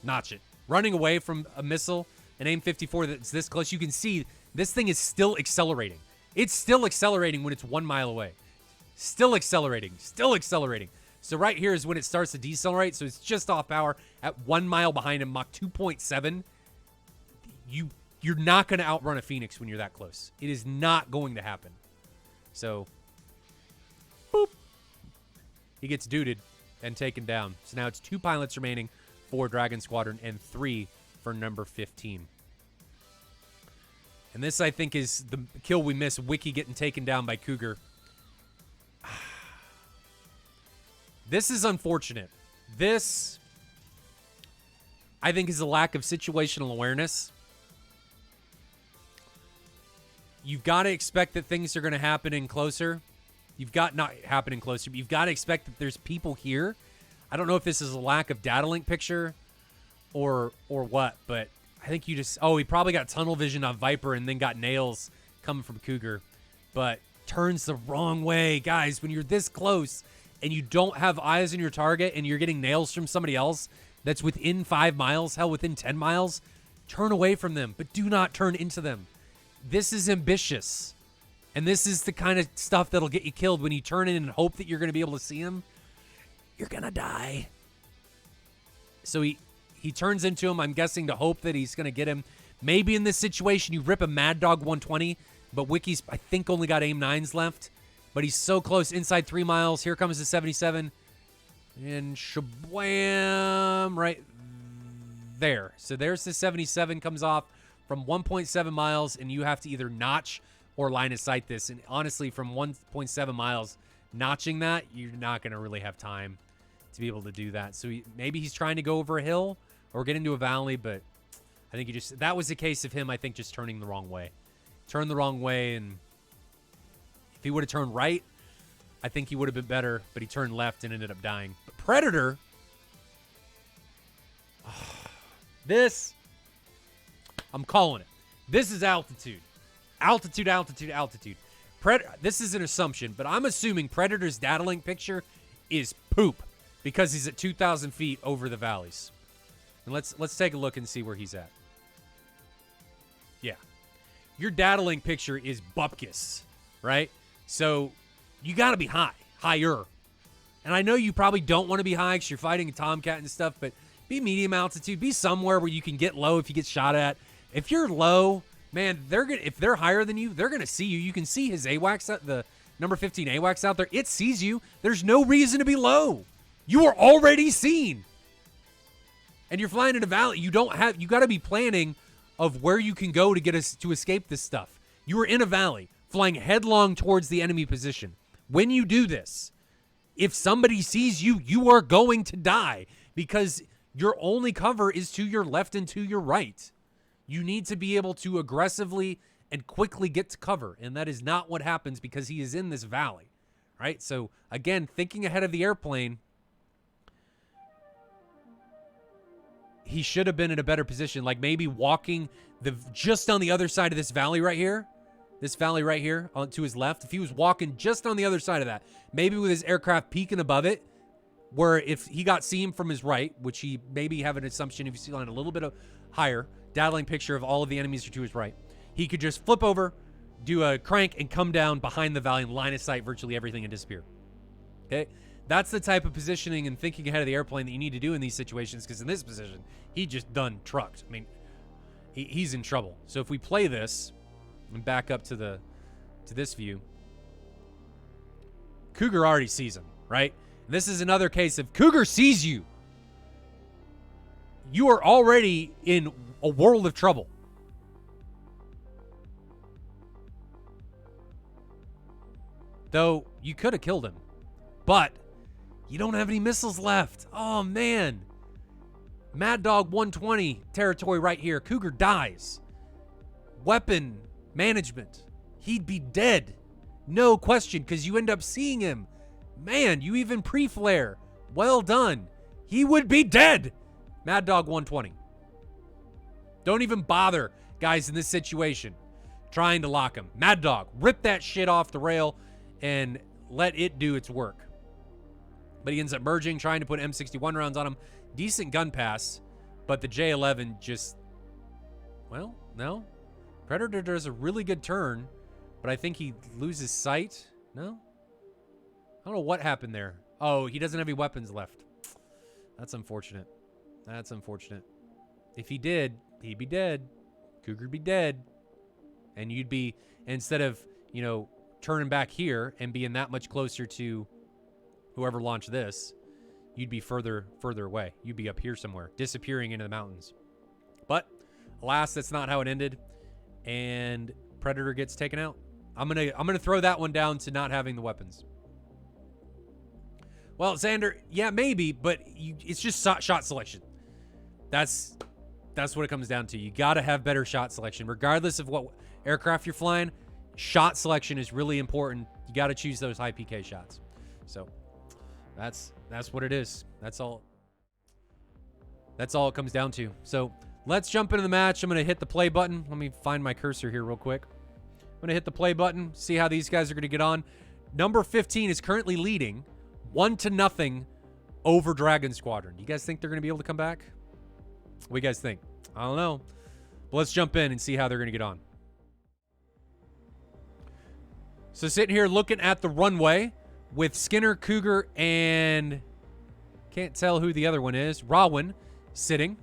notch it. Running away from a missile, an AIM-54 that's this close, you can see this thing is still accelerating. It's still accelerating when it's 1 mile away. Still accelerating. Still accelerating. So right here is when it starts to decelerate. So it's just off power at 1 mile behind him, Mach 2.7. You're not going to outrun a Phoenix when you're that close. It is not going to happen. So, boop. He gets duded and taken down. So now it's 2 pilots remaining for Dragon Squadron and 3 for number 15. And this, I think, is the kill we miss. Wiki getting taken down by Cougar. This is unfortunate. This, I think, is a lack of situational awareness. You've got to expect that things are going to happen in closer. You've got not happening closer, but you've got to expect that there's people here. I don't know if this is a lack of data link picture or what, but I think you just... Oh, he probably got tunnel vision on Viper and then got nails coming from Cougar. But turns the wrong way. Guys, when you're this close and you don't have eyes on your target and you're getting nails from somebody else that's within 5 miles, hell, within 10 miles, turn away from them, but do not turn into them. This is ambitious. And this is the kind of stuff that'll get you killed when you turn in and hope that you're going to be able to see him. You're going to die. So he turns into him, I'm guessing, to hope that he's going to get him. Maybe in this situation, you rip a Mad Dog 120, but Wiki's, I think, only got AIM-9s left. But he's so close, inside 3 miles. Here comes the 77. And shabwam, right there. So there's the 77, comes off from 1.7 miles, and you have to either notch or line of sight this. And honestly, from 1.7 miles, notching that, you're not going to really have time to be able to do that. So maybe he's trying to go over a hill or get into a valley, but I think that was the case of him, I think, just turning the wrong way. Turned the wrong way, and if he would have turned right, I think he would have been better, but he turned left and ended up dying. But Predator, this, I'm calling it. This is altitude. Altitude, altitude, altitude. This is an assumption, but I'm assuming Predator's data link picture is poop because he's at 2,000 feet over the valleys. And let's take a look and see where he's at. Yeah. Your data link picture is bupkis, right? So you got to be higher. And I know you probably don't want to be high because you're fighting a Tomcat and stuff, but be medium altitude. Be somewhere where you can get low if you get shot at. If you're low, Man, they're gonna, if they're higher than you, they're gonna see you. You can see his AWACS, the number 15 AWACS out there. It sees you. There's no reason to be low. You are already seen. And you're flying in a valley. You got to be planning of where you can go to get us to escape this stuff. You are in a valley, flying headlong towards the enemy position. When you do this, if somebody sees you, you are going to die because your only cover is to your left and to your right. You need to be able to aggressively and quickly get to cover, and that is not what happens because he is in this valley, right? So, again, thinking ahead of the airplane, he should have been in a better position, like maybe walking just on the other side of this valley right here, to his left. If he was walking just on the other side of that, maybe with his aircraft peeking above it, where if he got seen from his right, which he maybe have an assumption if he's flying a little bit higher, dazzling picture of all of the enemies are to his right, he could just flip over, do a crank, and come down behind the valley and line of sight virtually everything and disappear. Okay? That's the type of positioning and thinking ahead of the airplane that you need to do in these situations, because in this position, he just done trucked. I mean, he's in trouble. So if we play this and back up to this view, Cougar already sees him, right? This is another case of Cougar sees you. You are already in a world of trouble. Though you could have killed him, but you don't have any missiles left. Oh, man. Mad Dog 120 territory right here. Cougar dies. Weapon management. He'd be dead. No question, because you end up seeing him. Man, you even pre-flare. Well done. He would be dead. Mad Dog 120. Don't even bother, guys, in this situation, trying to lock him. Mad Dog, rip that shit off the rail and let it do its work. But he ends up merging, trying to put M61 rounds on him. Decent gun pass, but the J11 just, well, no. Predator does a really good turn, but I think he loses sight. No? I don't know what happened there. Oh, he doesn't have any weapons left. That's unfortunate. That's unfortunate. If he did, he'd be dead. Cougar'd be dead. And you'd be, instead of, you know, turning back here and being that much closer to whoever launched this, you'd be further away. You'd be up here somewhere, disappearing into the mountains. But alas, that's not how it ended. And Predator gets taken out. I'm gonna throw that one down to not having the weapons. Well, Xander, yeah, maybe, but it's just shot selection. That's what it comes down to. You got to have better shot selection, regardless of what aircraft you're flying. Shot selection is really important. You got to choose those high PK shots. So that's what it is. That's all it comes down to. So let's jump into the match. I'm going to hit the play button. Let me find my cursor here real quick. I'm going to hit the play button, see how these guys are going to get on. Number 15 is currently leading 1-0 over Dragon Squadron. Do you guys think they're going to be able to come back? What do you guys think? I don't know. But let's jump in and see how they're going to get on. So sitting here looking at the runway with Skinner, Cougar, and can't tell who the other one is. Rawin sitting.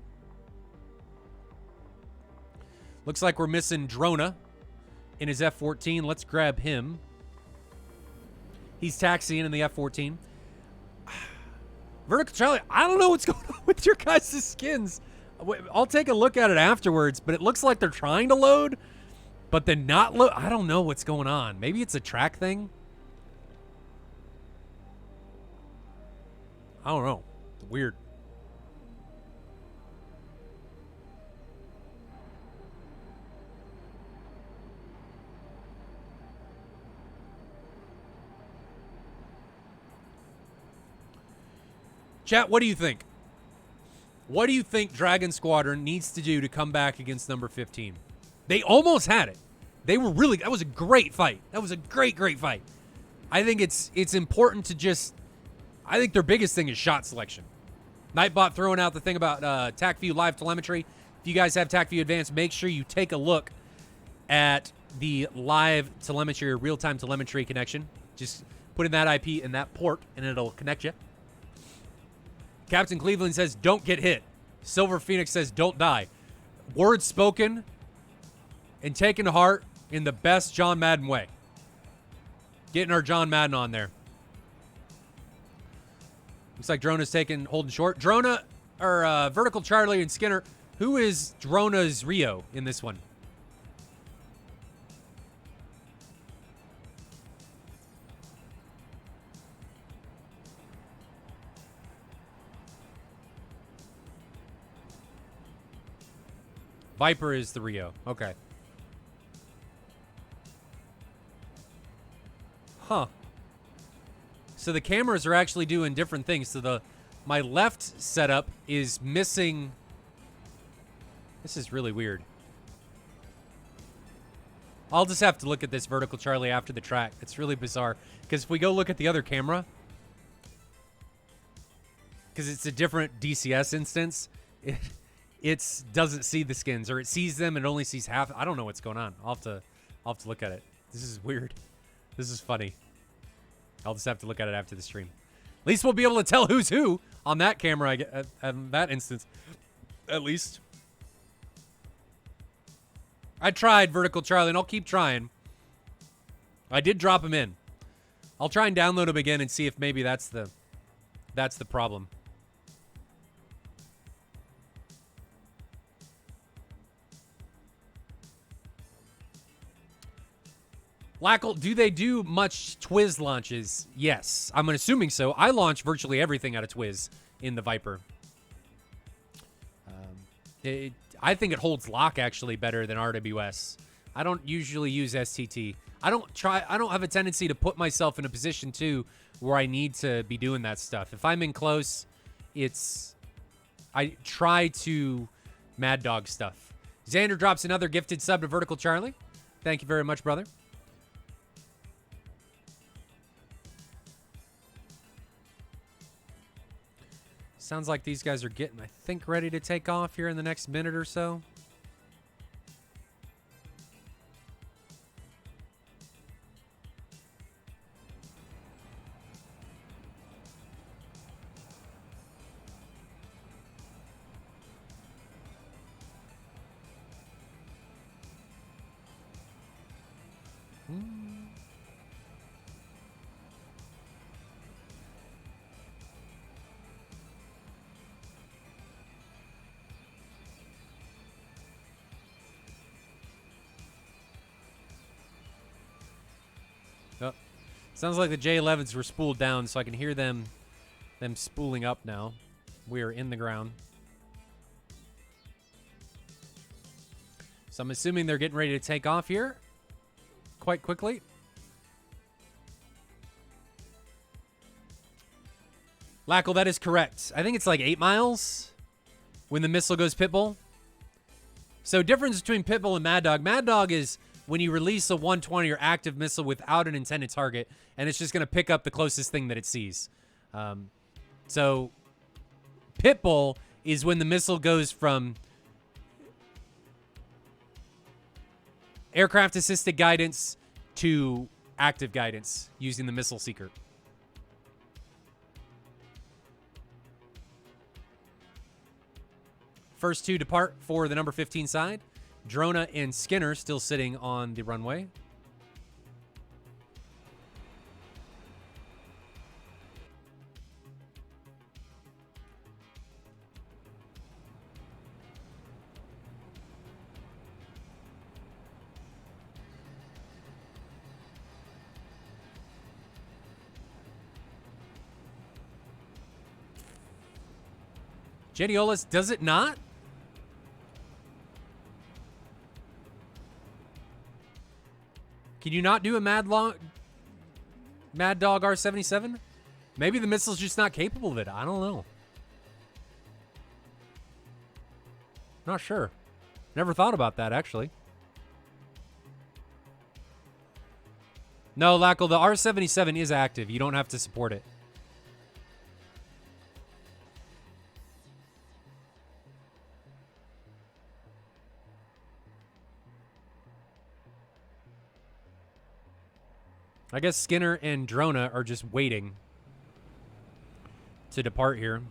Looks like we're missing Drona in his F-14. Let's grab him. He's taxiing in the F-14. Vertical Charlie, I don't know what's going on with your guys' skins. I'll take a look at it afterwards, but it looks like they're trying to load, but they're not load. I don't know what's going on. Maybe it's a track thing. I don't know. It's weird. Chat, what do you think? What do you think Dragon Squadron needs to do to come back against number 15? They almost had it. They were really, that was a great fight. That was a great fight. I think it's important to just, I think their biggest thing is shot selection. Nightbot throwing out the thing about TACView live telemetry. If you guys have TACView Advanced, make sure you take a look at the live telemetry or real-time telemetry connection. Just put in that IP in that port and it'll connect you. Captain Cleveland says, don't get hit. Silver Phoenix says, don't die. Words spoken and taking to heart in the best John Madden way. Getting our John Madden on there. Looks like Drona's holding short. Drona, or Vertical Charlie and Skinner. Who is Drona's Rio in this one? Viper is the Rio. Okay. Huh. So the cameras are actually doing different things. So my left setup is missing. This is really weird. I'll just have to look at this Vertical Charlie after the track. It's really bizarre. Because if we go look at the other camera, because it's a different DCS instance, it doesn't see the skins, or it sees them and only sees half. I don't know what's going on. I'll have to look at it. This is weird. This is funny. I'll just have to look at it after the stream. At least we'll be able to tell who's who on that camera, in that instance. At least. I tried Vertical Charlie, and I'll keep trying. I did drop him in. I'll try and download him again and see if maybe that's the problem. Lackle, do they do much Twiz launches? Yes, I'm assuming so. I launch virtually everything out of Twiz in the Viper. I think it holds lock actually better than RWS. I don't usually use STT. I don't have a tendency to put myself in a position too where I need to be doing that stuff. If I'm in close, I try to Mad Dog stuff. Xander drops another gifted sub to Vertical Charlie. Thank you very much, brother. Sounds like these guys are getting, I think, ready to take off here in the next minute or so. Oh. Sounds like the J11s were spooled down, so I can hear them spooling up now. We are in the ground. So I'm assuming they're getting ready to take off here quite quickly. Lackle, that is correct. I think it's like 8 miles when the missile goes pitbull. So difference between pitbull and Mad Dog. Mad Dog is when you release a 120 or active missile without an intended target, and it's just going to pick up the closest thing that it sees. So pitbull is when the missile goes from aircraft-assisted guidance to active guidance using the missile seeker. First two depart for the number 15 side. Drona and Skinner still sitting on the runway. Geniolas, does it not? Can you not do a Mad Dog R77? Maybe the missile's just not capable of it. I don't know. Not sure. Never thought about that, actually. No, Lackle, the R77 is active. You don't have to support it. I guess Skinner and Drona are just waiting to depart here.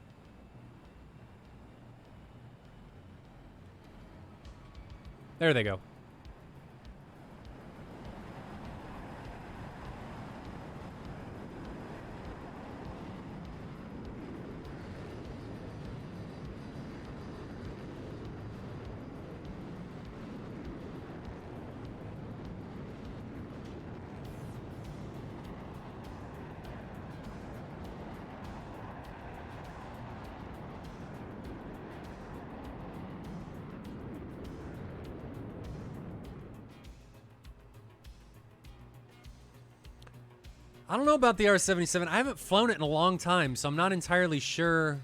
There they go. I don't know about the R-77. I haven't flown it in a long time, so I'm not entirely sure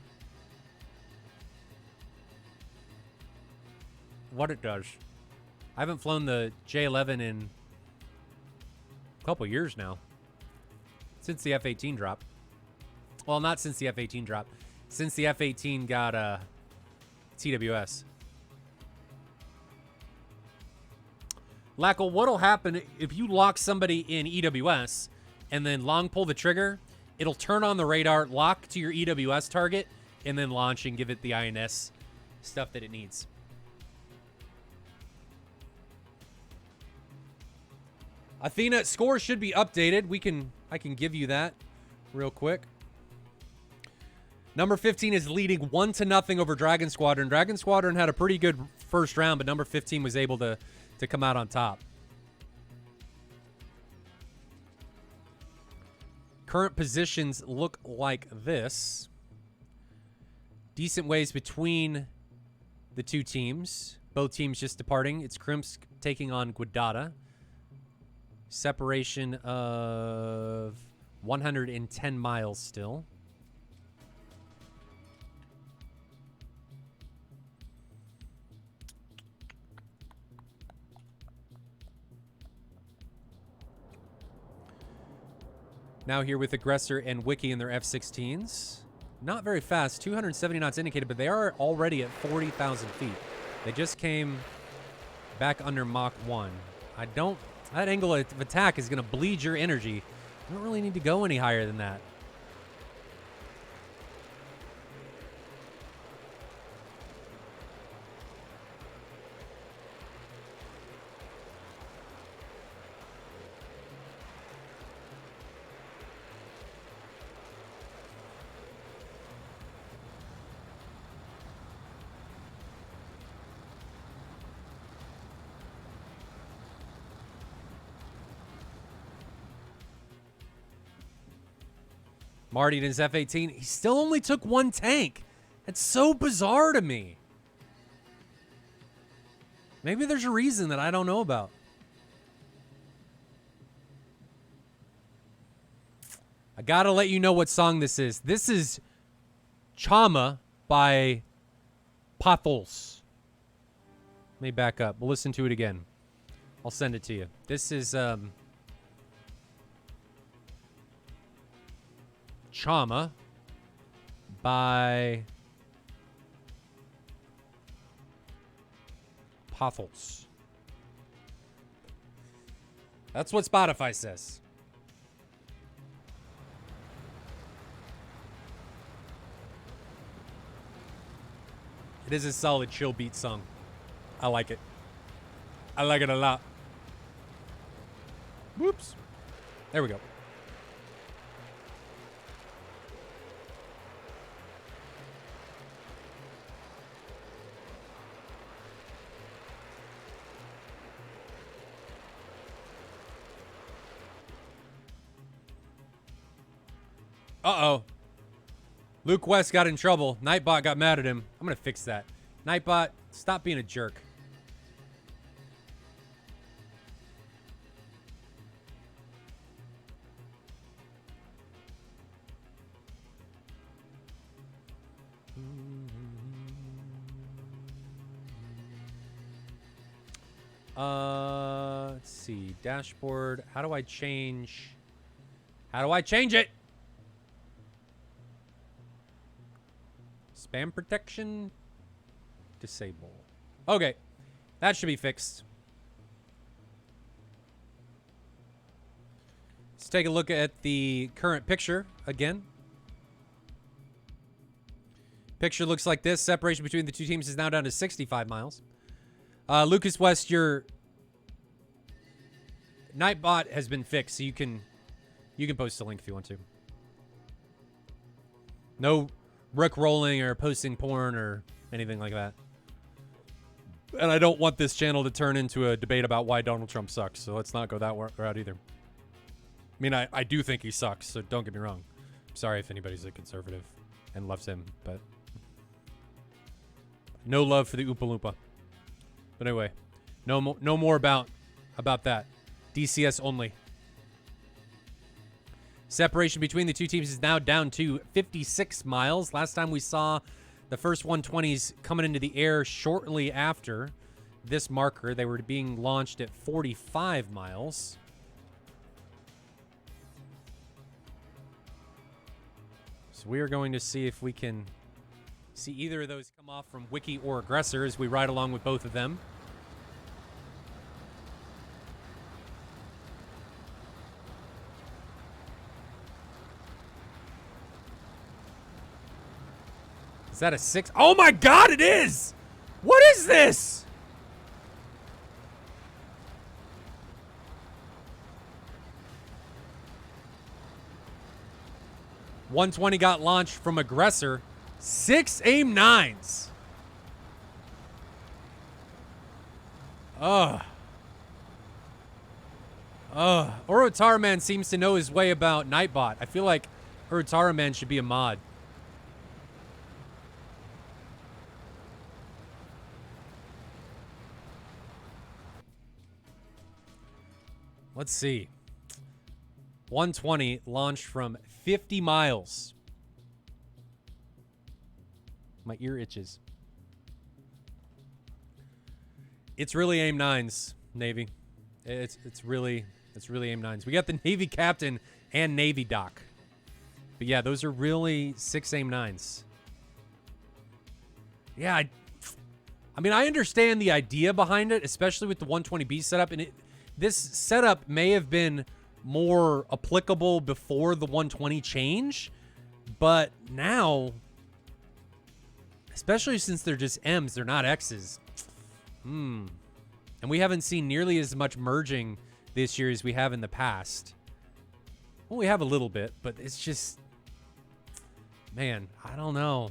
what it does. I haven't flown the J-11 in a couple years now. Since the F-18 drop. Well, not since the F-18 drop. Since the F-18 got TWS. Lackle, what'll happen if you lock somebody in EWS and then long pull the trigger, it'll turn on the radar, lock to your EWS target, and then launch and give it the INS stuff that it needs. Athena, score should be updated. I can give you that real quick. Number 15 is leading 1-0 over Dragon Squadron. Dragon Squadron had a pretty good first round, but number 15 was able to come out on top. Current positions look like this. Decent ways between the two teams. Both teams just departing. It's Krimsk taking on Guadada. Separation of 110 miles still. Now here with Aggressor and Wiki in their F-16s. Not very fast, 270 knots indicated, but they are already at 40,000 feet. They just came back under Mach 1. That angle of attack is going to bleed your energy. You don't really need to go any higher than that. Marty in his F-18, he still only took one tank. That's so bizarre to me. Maybe there's a reason that I don't know about. I gotta let you know what song this is. This is Chama by Pathos. Let me back up. We'll listen to it again. I'll send it to you. This is Chama by Pathos. That's what Spotify says. It is a solid chill beat song. I like it. I like it a lot. Whoops. There we go. Uh-oh. Luke West got in trouble. Nightbot got mad at him. I'm going to fix that. Nightbot, stop being a jerk. Let's see. Dashboard. How do I change it? Spam protection. Disable. Okay. That should be fixed. Let's take a look at the current picture again. Picture looks like this. Separation between the two teams is now down to 65 miles. Lucas West, your Nightbot has been fixed, so you can post a link if you want to. No Rick rolling or posting porn or anything like that. And I don't want this channel to turn into a debate about why Donald Trump sucks, so let's not go that route either. I mean, I do think he sucks, so don't get me wrong. I'm sorry if anybody's a conservative and loves him, but no love for the Oompa Loompa. But anyway, no more about that. DCS only. Separation between the two teams is now down to 56 miles. Last time we saw the first 120s coming into the air shortly after this marker. They were being launched at 45 miles. So we are going to see if we can see either of those come off from Wiki or Aggressor as we ride along with both of them. Is that a 6? Oh my God, it is! What is this? .120 got launched from Aggressor. 6 AIM-9s. Urotara Man seems to know his way about Nightbot. I feel like Urotara Man should be a mod. Let's see. 120 launched from 50 miles. My ear itches. It's really AIM-9s, Navy. It's really AIM-9s. We got the Navy captain and Navy doc. But yeah, those are really 6 AIM-9s. Yeah, I mean, I understand the idea behind it, especially with the 120B setup, and this setup may have been more applicable before the 120 change, but now, especially since they're just M's, they're not X's. And we haven't seen nearly as much merging this year as we have in the past. Well, we have a little bit, but it's just, man, I don't know.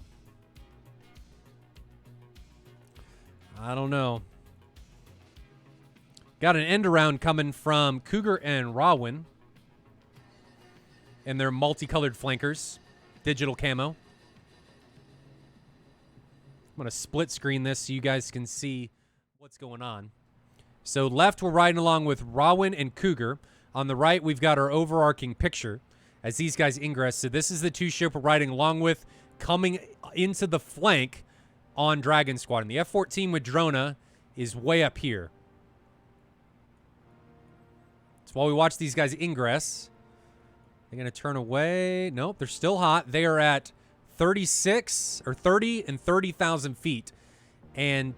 Got an end around coming from Cougar and Rawin. And their multicolored flankers. Digital camo. I'm going to split screen this so you guys can see what's going on. So left, we're riding along with Rawin and Cougar. On the right, we've got our overarching picture as these guys ingress. So this is the two ship we're riding along with coming into the flank on Dragon Squadron. The F-14 with Drona is way up here. So while we watch these guys ingress, they're going to turn away. Nope, they're still hot. They are at 36 or 30 and 30,000 feet. And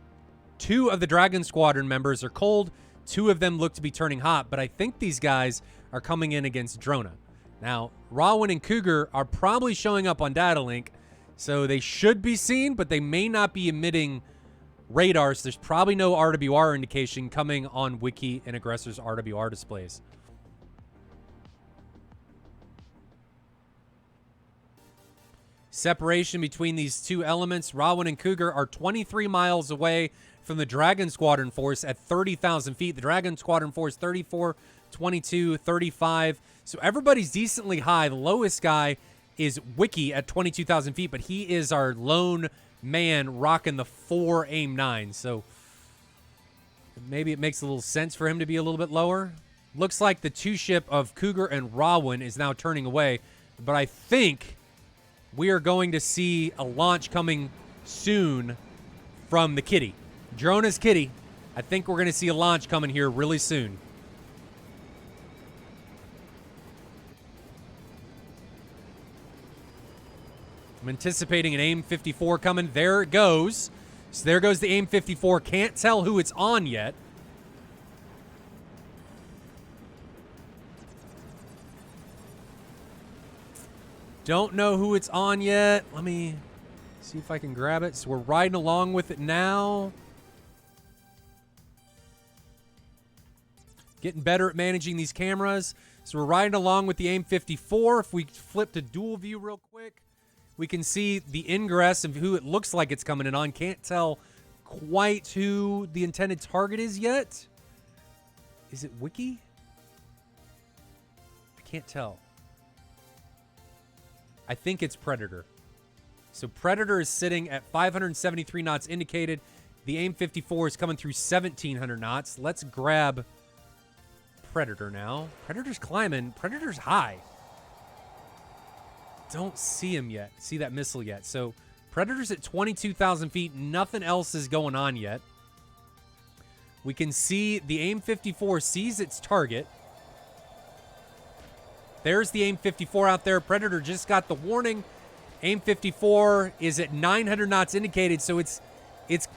2 of the Dragon Squadron members are cold. 2 of them look to be turning hot, but I think these guys are coming in against Drona. Now, Rawin and Cougar are probably showing up on data link, so they should be seen, but they may not be emitting radars. There's probably no RWR indication coming on Wiki and Aggressor's RWR displays. Separation between these two elements. Rawin and Cougar are 23 miles away from the Dragon Squadron force at 30,000 feet. The Dragon Squadron force 34, 22, 35. So everybody's decently high. The lowest guy is Wiki at 22,000 feet, but he is our lone man rocking the 4 AIM-9. So maybe it makes a little sense for him to be a little bit lower. Looks like the 2-ship of Cougar and Rawin is now turning away, but I think we are going to see a launch coming soon from the Kitty. Drona's Kitty. I think we're going to see a launch coming here really soon. I'm anticipating an AIM-54 coming. There it goes. So there goes the AIM-54. Can't tell who it's on yet. Don't know who it's on yet. Let me see if I can grab it. So we're riding along with it now. Getting better at managing these cameras. So we're riding along with the AIM-54. If we flip to dual view real quick, we can see the ingress of who it looks like it's coming in on. Can't tell quite who the intended target is yet. Is it Wiki? I can't tell. I think it's Predator. So Predator is sitting at 573 knots indicated. The AIM-54 is coming through 1,700 knots. Let's grab Predator now. Predator's climbing. Predator's high. don't see him yet. See that missile yet. So Predator's at 22,000 feet. Nothing else is going on yet. We can see the AIM-54 sees its target. There's the AIM-54 out there. Predator just got the warning. AIM-54 is at 900 knots indicated, so it's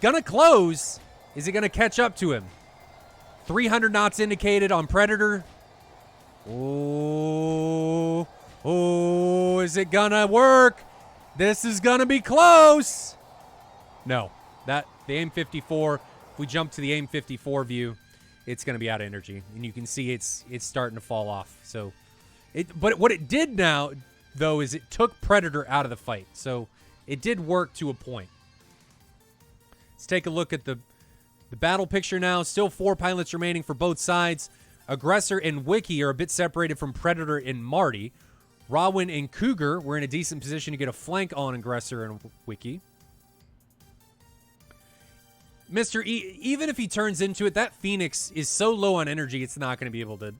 going to close. Is it going to catch up to him? 300 knots indicated on Predator. Oh, is it going to work? This is going to be close. No, the AIM-54, if we jump to the AIM-54 view, it's going to be out of energy. And you can see it's starting to fall off. So, but what it did now, though, is it took Predator out of the fight. So it did work to a point. Let's take a look at the battle picture now. Still 4 pilots remaining for both sides. Aggressor and Wiki are a bit separated from Predator and Marty. Rawin and Cougar were in a decent position to get a flank on Aggressor and Wiki. Mr. E, even if he turns into it, that Phoenix is so low on energy, it's not going to be able to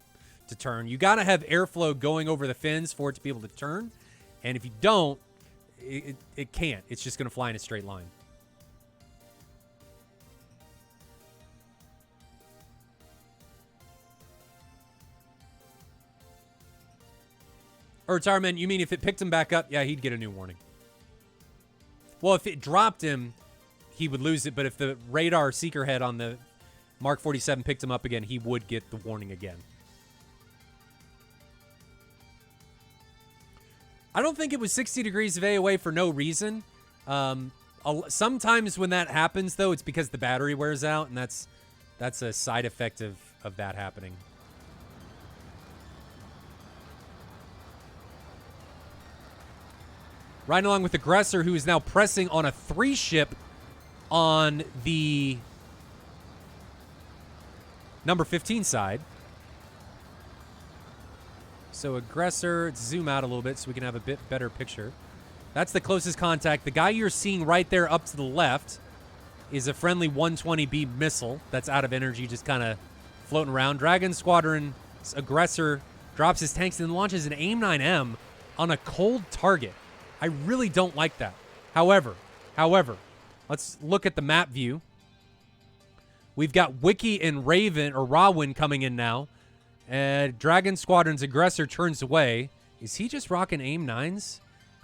turn. You got to have airflow going over the fins for it to be able to turn. And if you don't, it can't. It's just going to fly in a straight line. Or Tarman, you mean if it picked him back up, yeah, he'd get a new warning. Well, if it dropped him, he would lose it. But if the radar seeker head on the Mark 47 picked him up again, he would get the warning again. I don't think it was 60 degrees of AOA for no reason. Sometimes when that happens, though, it's because the battery wears out, and that's a side effect of that happening. Riding along with Aggressor, who is now pressing on a 3-ship on the number 15 side. So Aggressor, let's zoom out a little bit so we can have a bit better picture. That's the closest contact. The guy you're seeing right there up to the left is a friendly 120B missile that's out of energy, just kind of floating around. Dragon Squadron's Aggressor drops his tanks and launches an AIM-9M on a cold target. I really don't like that. However, let's look at the map view. We've got Wiki and Raven, or Rawin, coming in now. Dragon Squadron's Aggressor turns away. Is he just rocking AIM-9s?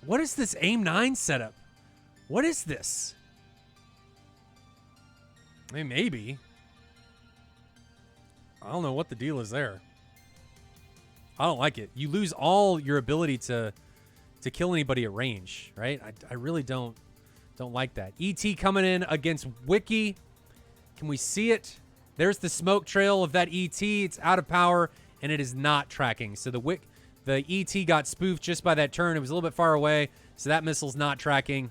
What is this AIM-9 setup? What is this? I mean, maybe. I don't know what the deal is there. I don't like it. You lose all your ability to kill anybody at range, right? I really don't like that. ET coming in against Wiki. Can we see it? There's the smoke trail of that ET. It's out of power, and it is not tracking. So the ET got spoofed just by that turn. It was a little bit far away, so that missile's not tracking.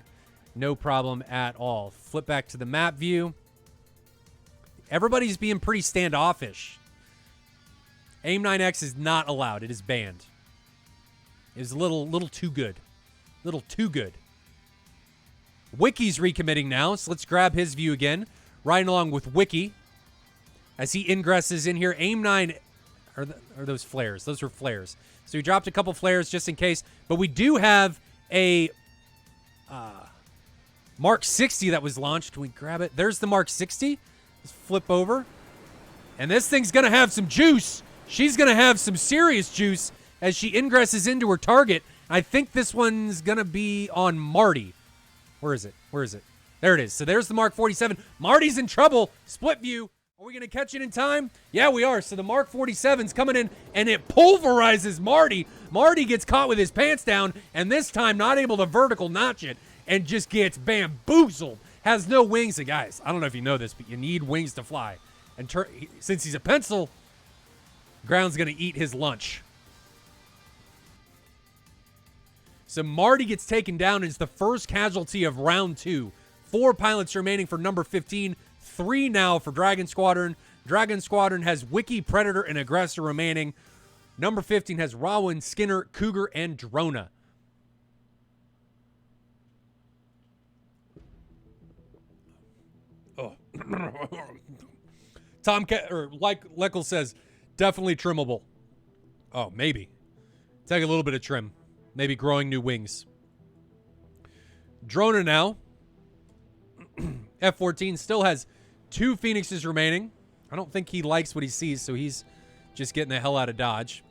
No problem at all. Flip back to the map view. Everybody's being pretty standoffish. AIM-9X is not allowed. It is banned. It was a little too good. Little too good. Wiki's recommitting now, so let's grab his view again. Riding along with Wiki as he ingresses in here. AIM-9, are those flares? Those were flares. So he dropped a couple flares just in case. But we do have a Mark 60 that was launched. Can we grab it? There's the Mark 60. Let's flip over. And this thing's going to have some juice. She's going to have some serious juice as she ingresses into her target. I think this one's going to be on Marty. Where is it? Where is it? There it is. So there's the Mark 47. Marty's in trouble. Split view. Are we going to catch it in time? Yeah, we are. So the Mark 47's coming in, and it pulverizes Marty. Marty gets caught with his pants down, and this time not able to vertical notch it, and just gets bamboozled. Has no wings. And guys, I don't know if you know this, but you need wings to fly. And since he's a pencil, ground's going to eat his lunch. So Marty gets taken down as the first casualty of round 2. 4 pilots remaining for number 15. 3 now for Dragon Squadron. Dragon Squadron has Wiki, Predator, and Aggressor remaining. Number 15 has Rawin, Skinner, Cougar, and Drona. Oh. Leckle says, definitely trimmable. Oh, maybe. Take a little bit of trim. Maybe growing new wings. Droner now. F-14 still has 2 Phoenixes remaining. I don't think he likes what he sees, so he's just getting the hell out of Dodge.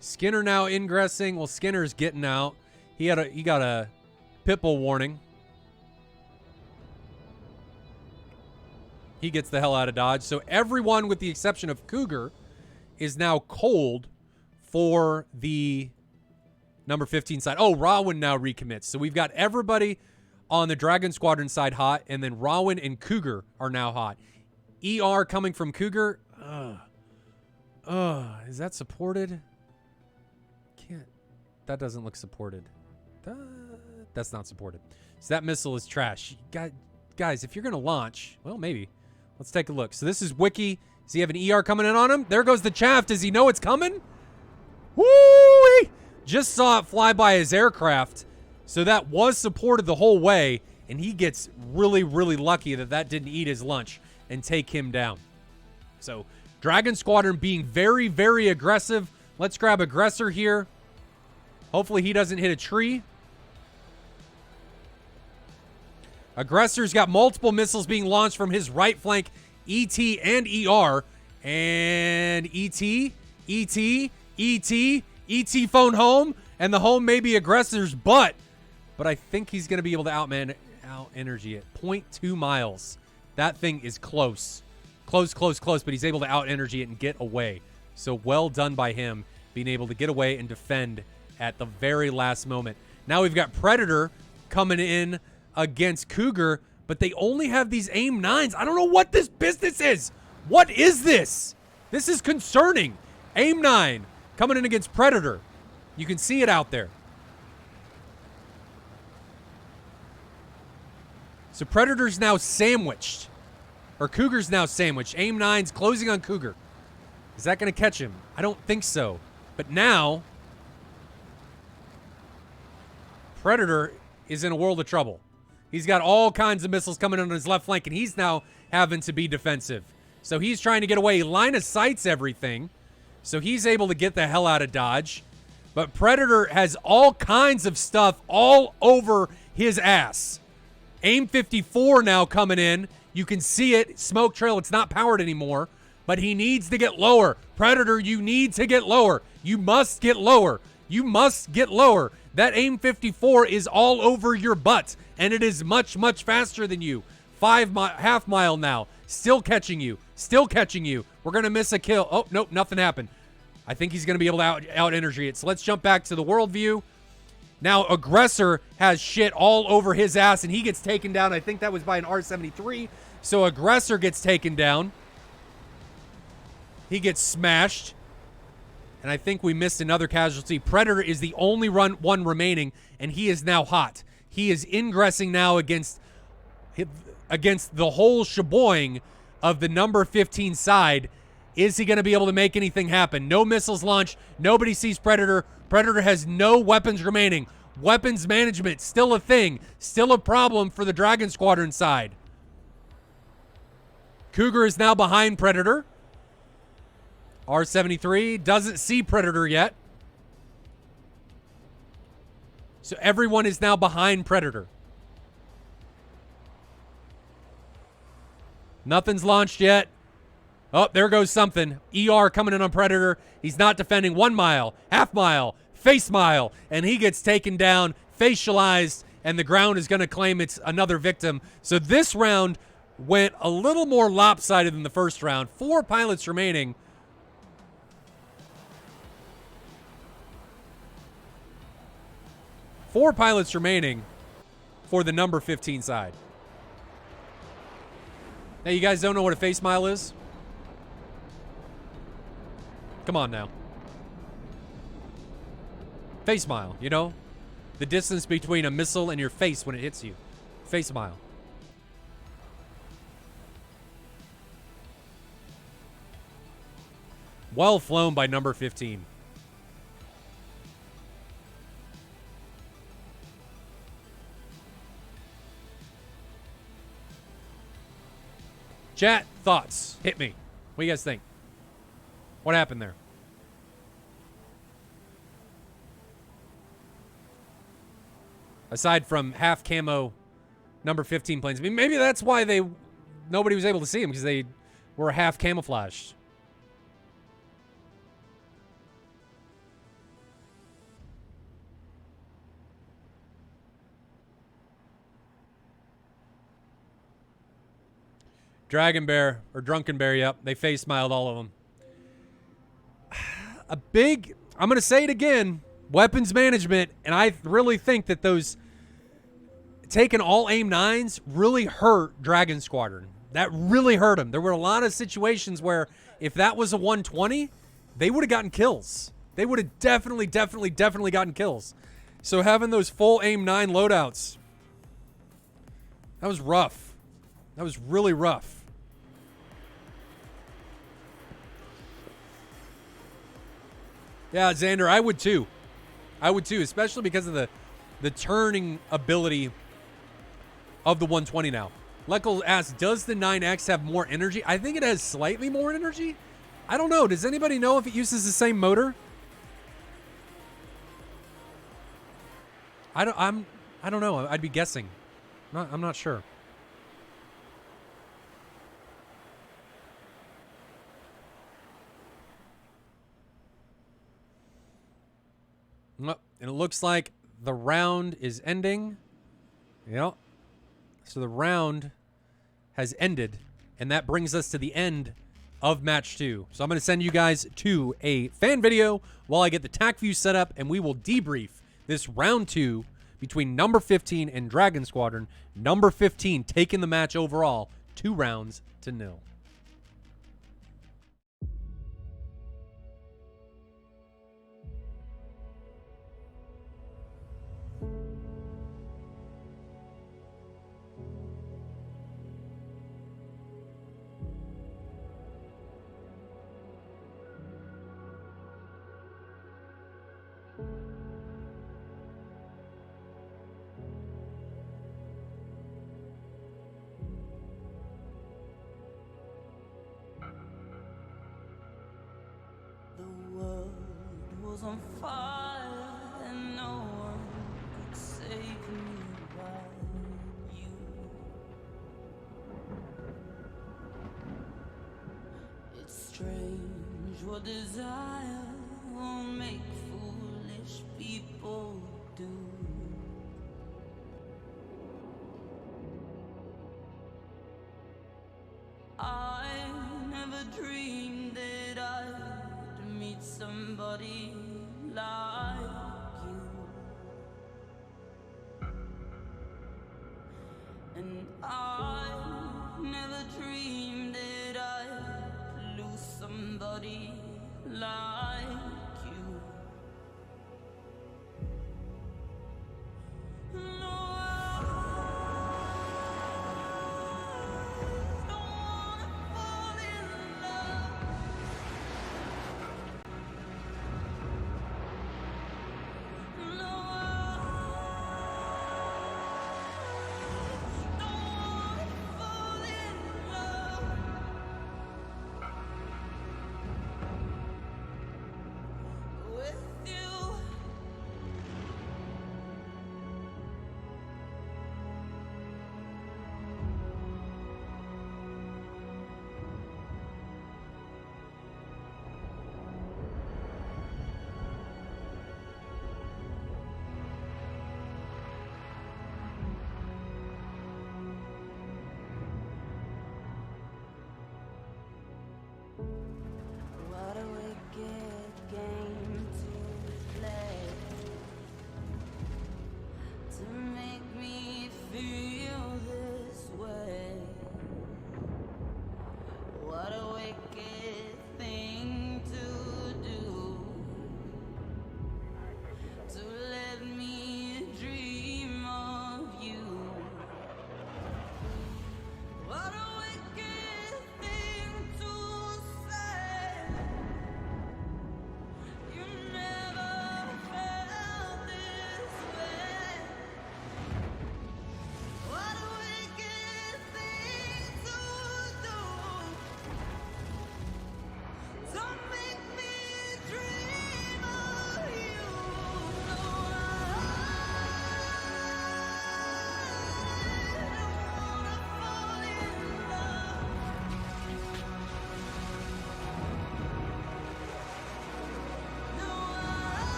Skinner now ingressing. Well, Skinner's getting out. He got a Pitbull warning. He gets the hell out of Dodge. So everyone, with the exception of Cougar, is now cold for the number 15 side. Oh, Rawin now recommits. So we've got everybody on the Dragon Squadron side hot, and then Rawin and Cougar are now hot. ER coming from Cougar. Is that supported? Can't. That doesn't look supported. That's not supported. So that missile is trash. Guys, if you're going to launch, well, maybe. Let's take a look. So this is Wiki. Does he have an ER coming in on him? There goes the chaff. Does he know it's coming? Woo! Just saw it fly by his aircraft. So that was supported the whole way. And he gets really, really lucky that that didn't eat his lunch and take him down. So Dragon Squadron being very, very aggressive. Let's grab Aggressor here. Hopefully he doesn't hit a tree. Aggressor's got multiple missiles being launched from his right flank, ET and ER. And ET phone home. And the home may be Aggressor's, but I think he's going to be able to out energy it. 0.2 miles. That thing is close. Close, but he's able to out energy it and get away. So well done by him, being able to get away and defend at the very last moment. Now we've got Predator coming in against Cougar, but they only have these AIM-9s. I don't know what this business is. What is this? This is concerning. AIM-9 coming in against Predator. You can see it out there. So Predator's now sandwiched. Or Cougar's now sandwiched. AIM-9's closing on Cougar. Is that going to catch him? I don't think so. But now Predator is in a world of trouble. He's got all kinds of missiles coming on his left flank, and he's now having to be defensive. So he's trying to get away. Line of sight's everything. So he's able to get the hell out of Dodge. But Predator has all kinds of stuff all over his ass. AIM-54 now coming in. You can see it. Smoke trail. It's not powered anymore. But he needs to get lower. Predator, you need to get lower. You must get lower. You must get lower. That AIM-54 is all over your butt. And it is much, much faster than you. Half mile now. Still catching you. Still catching you. We're going to miss a kill. Oh, nope, nothing happened. I think he's going to be able to out energy it. So let's jump back to the world view. Now, Aggressor has shit all over his ass, and he gets taken down. I think that was by an R-73. So Aggressor gets taken down. He gets smashed. And I think we missed another casualty. Predator is the only one remaining, and he is now hot. He is ingressing now against the whole sheboing of the number 15 side. Is he going to be able to make anything happen? No missiles launched. Nobody sees Predator. Predator has no weapons remaining. Weapons management, still a thing. Still a problem for the Dragon Squadron side. Cougar is now behind Predator. R-73 doesn't see Predator yet. So everyone is now behind Predator. Nothing's launched yet. Oh, there goes something. ER coming in on Predator. He's not defending. 1 mile, half mile, face mile, and he gets taken down, facialized, and the ground is going to claim it's another victim. So this round went a little more lopsided than the first round. 4 pilots remaining. Four pilots remaining for the number 15 side. Now, you guys don't know what a face mile is? Come on now. Face mile, you know? The distance between a missile and your face when it hits you. Face mile. Well flown by number 15. Chat, thoughts. Hit me. What do you guys think? What happened there? Aside from half camo number 15 planes. I mean, maybe that's why nobody was able to see them, because they were half camouflaged. Dragon Bear, or Drunken Bear, yep. They face smiled, all of them. I'm going to say it again, weapons management, and I really think that those taking all aim 9s really hurt Dragon Squadron. That really hurt them. There were a lot of situations where if that was a 120, they would have gotten kills. They would have definitely gotten kills. So having those full aim 9 loadouts, that was rough. That was really rough. Yeah, Xander, I would too. I would too, especially because of the turning ability of the 120 now. Leckle asks, does the 9X have more energy? I think it has slightly more energy. I don't know. Does anybody know if it uses the same motor? I don't know. I'd be guessing. I'm not sure. And it looks like the round is ending. Yep. So the round has ended, and that brings us to the end of match 2. So I'm going to send you guys to a fan video while I get the TAC view set up, and we will debrief this round 2 between number 15 and Dragon Squadron. Number 15 taking the match overall 2-0. The world was on fire and no one could save me but you. It's strange what desire will make foolish people do. I never dreamed that I'd meet somebody like you, and I never dreamed that I'd lose somebody like you. No, I don't wanna fall in love. No, I don't wanna fall in love.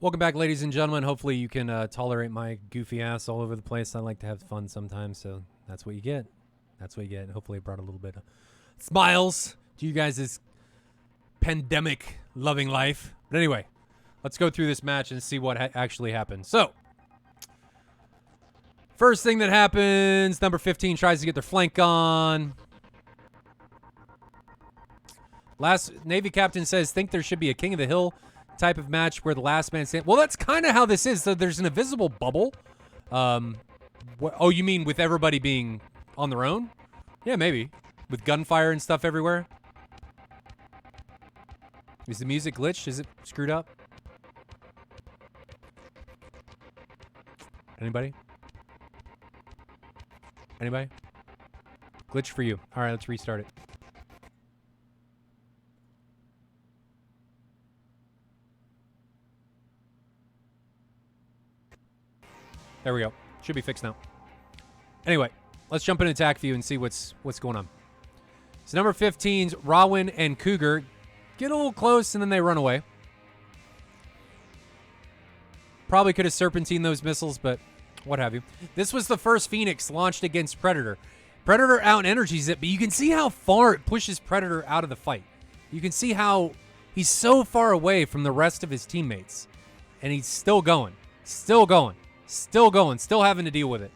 Welcome back, ladies and gentlemen. Hopefully you can tolerate my goofy ass all over the place. I like to have fun sometimes, so that's what you get. That's what you get. Hopefully it brought a little bit of smiles to you guys' pandemic-loving life. But anyway, let's go through this match and see what actually happened. So, first thing that happens, number 15 tries to get their flank on. Last Navy captain says, think there should be a King of the Hill type of match where the last man stands. Well, that's kind of how this is. So there's an invisible bubble. Oh, you mean with everybody being on their own? Yeah, maybe. With gunfire and stuff everywhere. Is the music glitched? Is it screwed up? Anybody? Anybody? Glitch for you. All right, let's restart it. There we go. Should be fixed now. Anyway, let's jump in attack view and see what's going on. So number 15's Rawin and Cougar get a little close and then they run away. Probably could have serpentined those missiles, but what have you. This was the first Phoenix launched against Predator. Predator out-energies it, but you can see how far it pushes Predator out of the fight. You can see how he's so far away from the rest of his teammates. And he's still going. Still going. Still going. Still having to deal with it.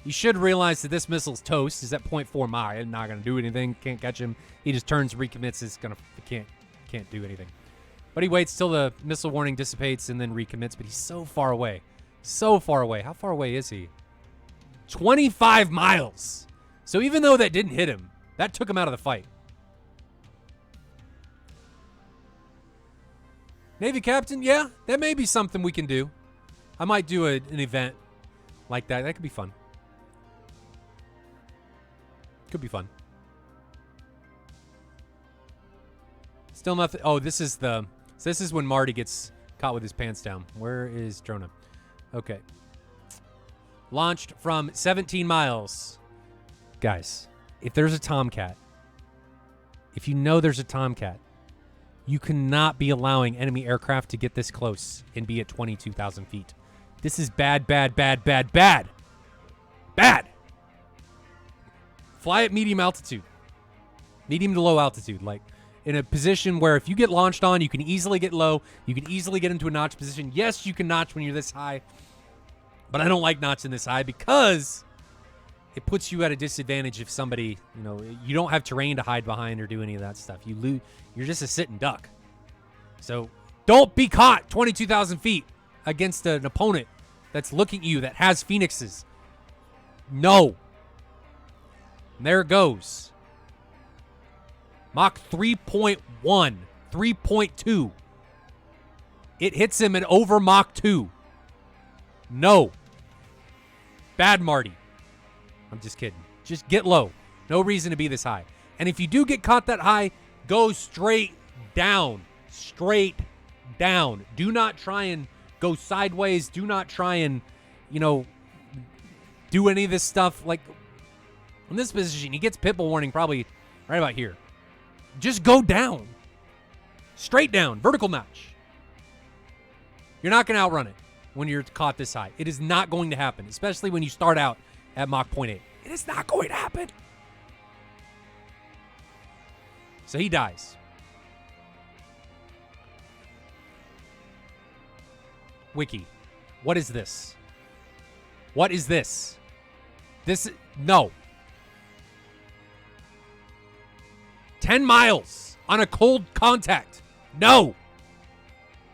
You should realize that this missile's toast. Is at 0.4 Mach. Not going to do anything. Can't catch him. He just turns, recommits. Can't do anything. But he waits till the missile warning dissipates and then recommits. But he's so far away. So far away. How far away is he? 25 miles. So even though that didn't hit him, that took him out of the fight. Navy captain, yeah, that may be something we can do. I might do an event like that. That could be fun. Could be fun. Still nothing. Oh, this is when Marty gets caught with his pants down. Where is Drona? Okay. Launched from 17 miles. Guys, if there's a Tomcat, if you know there's a Tomcat, you cannot be allowing enemy aircraft to get this close and be at 22,000 feet. This is bad, bad, bad, bad, bad. Bad. Fly at medium altitude. Medium to low altitude. Like, in a position where if you get launched on, you can easily get low. You can easily get into a notch position. Yes, you can notch when you're this high. But I don't like notching this high because it puts you at a disadvantage if somebody, you don't have terrain to hide behind or do any of that stuff. You're just a sitting duck. So don't be caught 22,000 feet against an opponent that's looking at you, that has Phoenixes. No. And there it goes. Mach 3.1, 3.2. It hits him at over Mach 2. No. Bad Marty. I'm just kidding. Just get low. No reason to be this high. And if you do get caught that high, go straight down. Straight down. Do not try and go sideways. Do not try and, do any of this stuff. Like, in this position, he gets pitbull warning probably right about here. Just go down. Straight down. Vertical notch. You're not going to outrun it when you're caught this high. It is not going to happen, especially when you start out at Mach 0.8. It is not going to happen. So he dies. Wiki. What is this? What is this? No. 10 miles on a cold contact. No.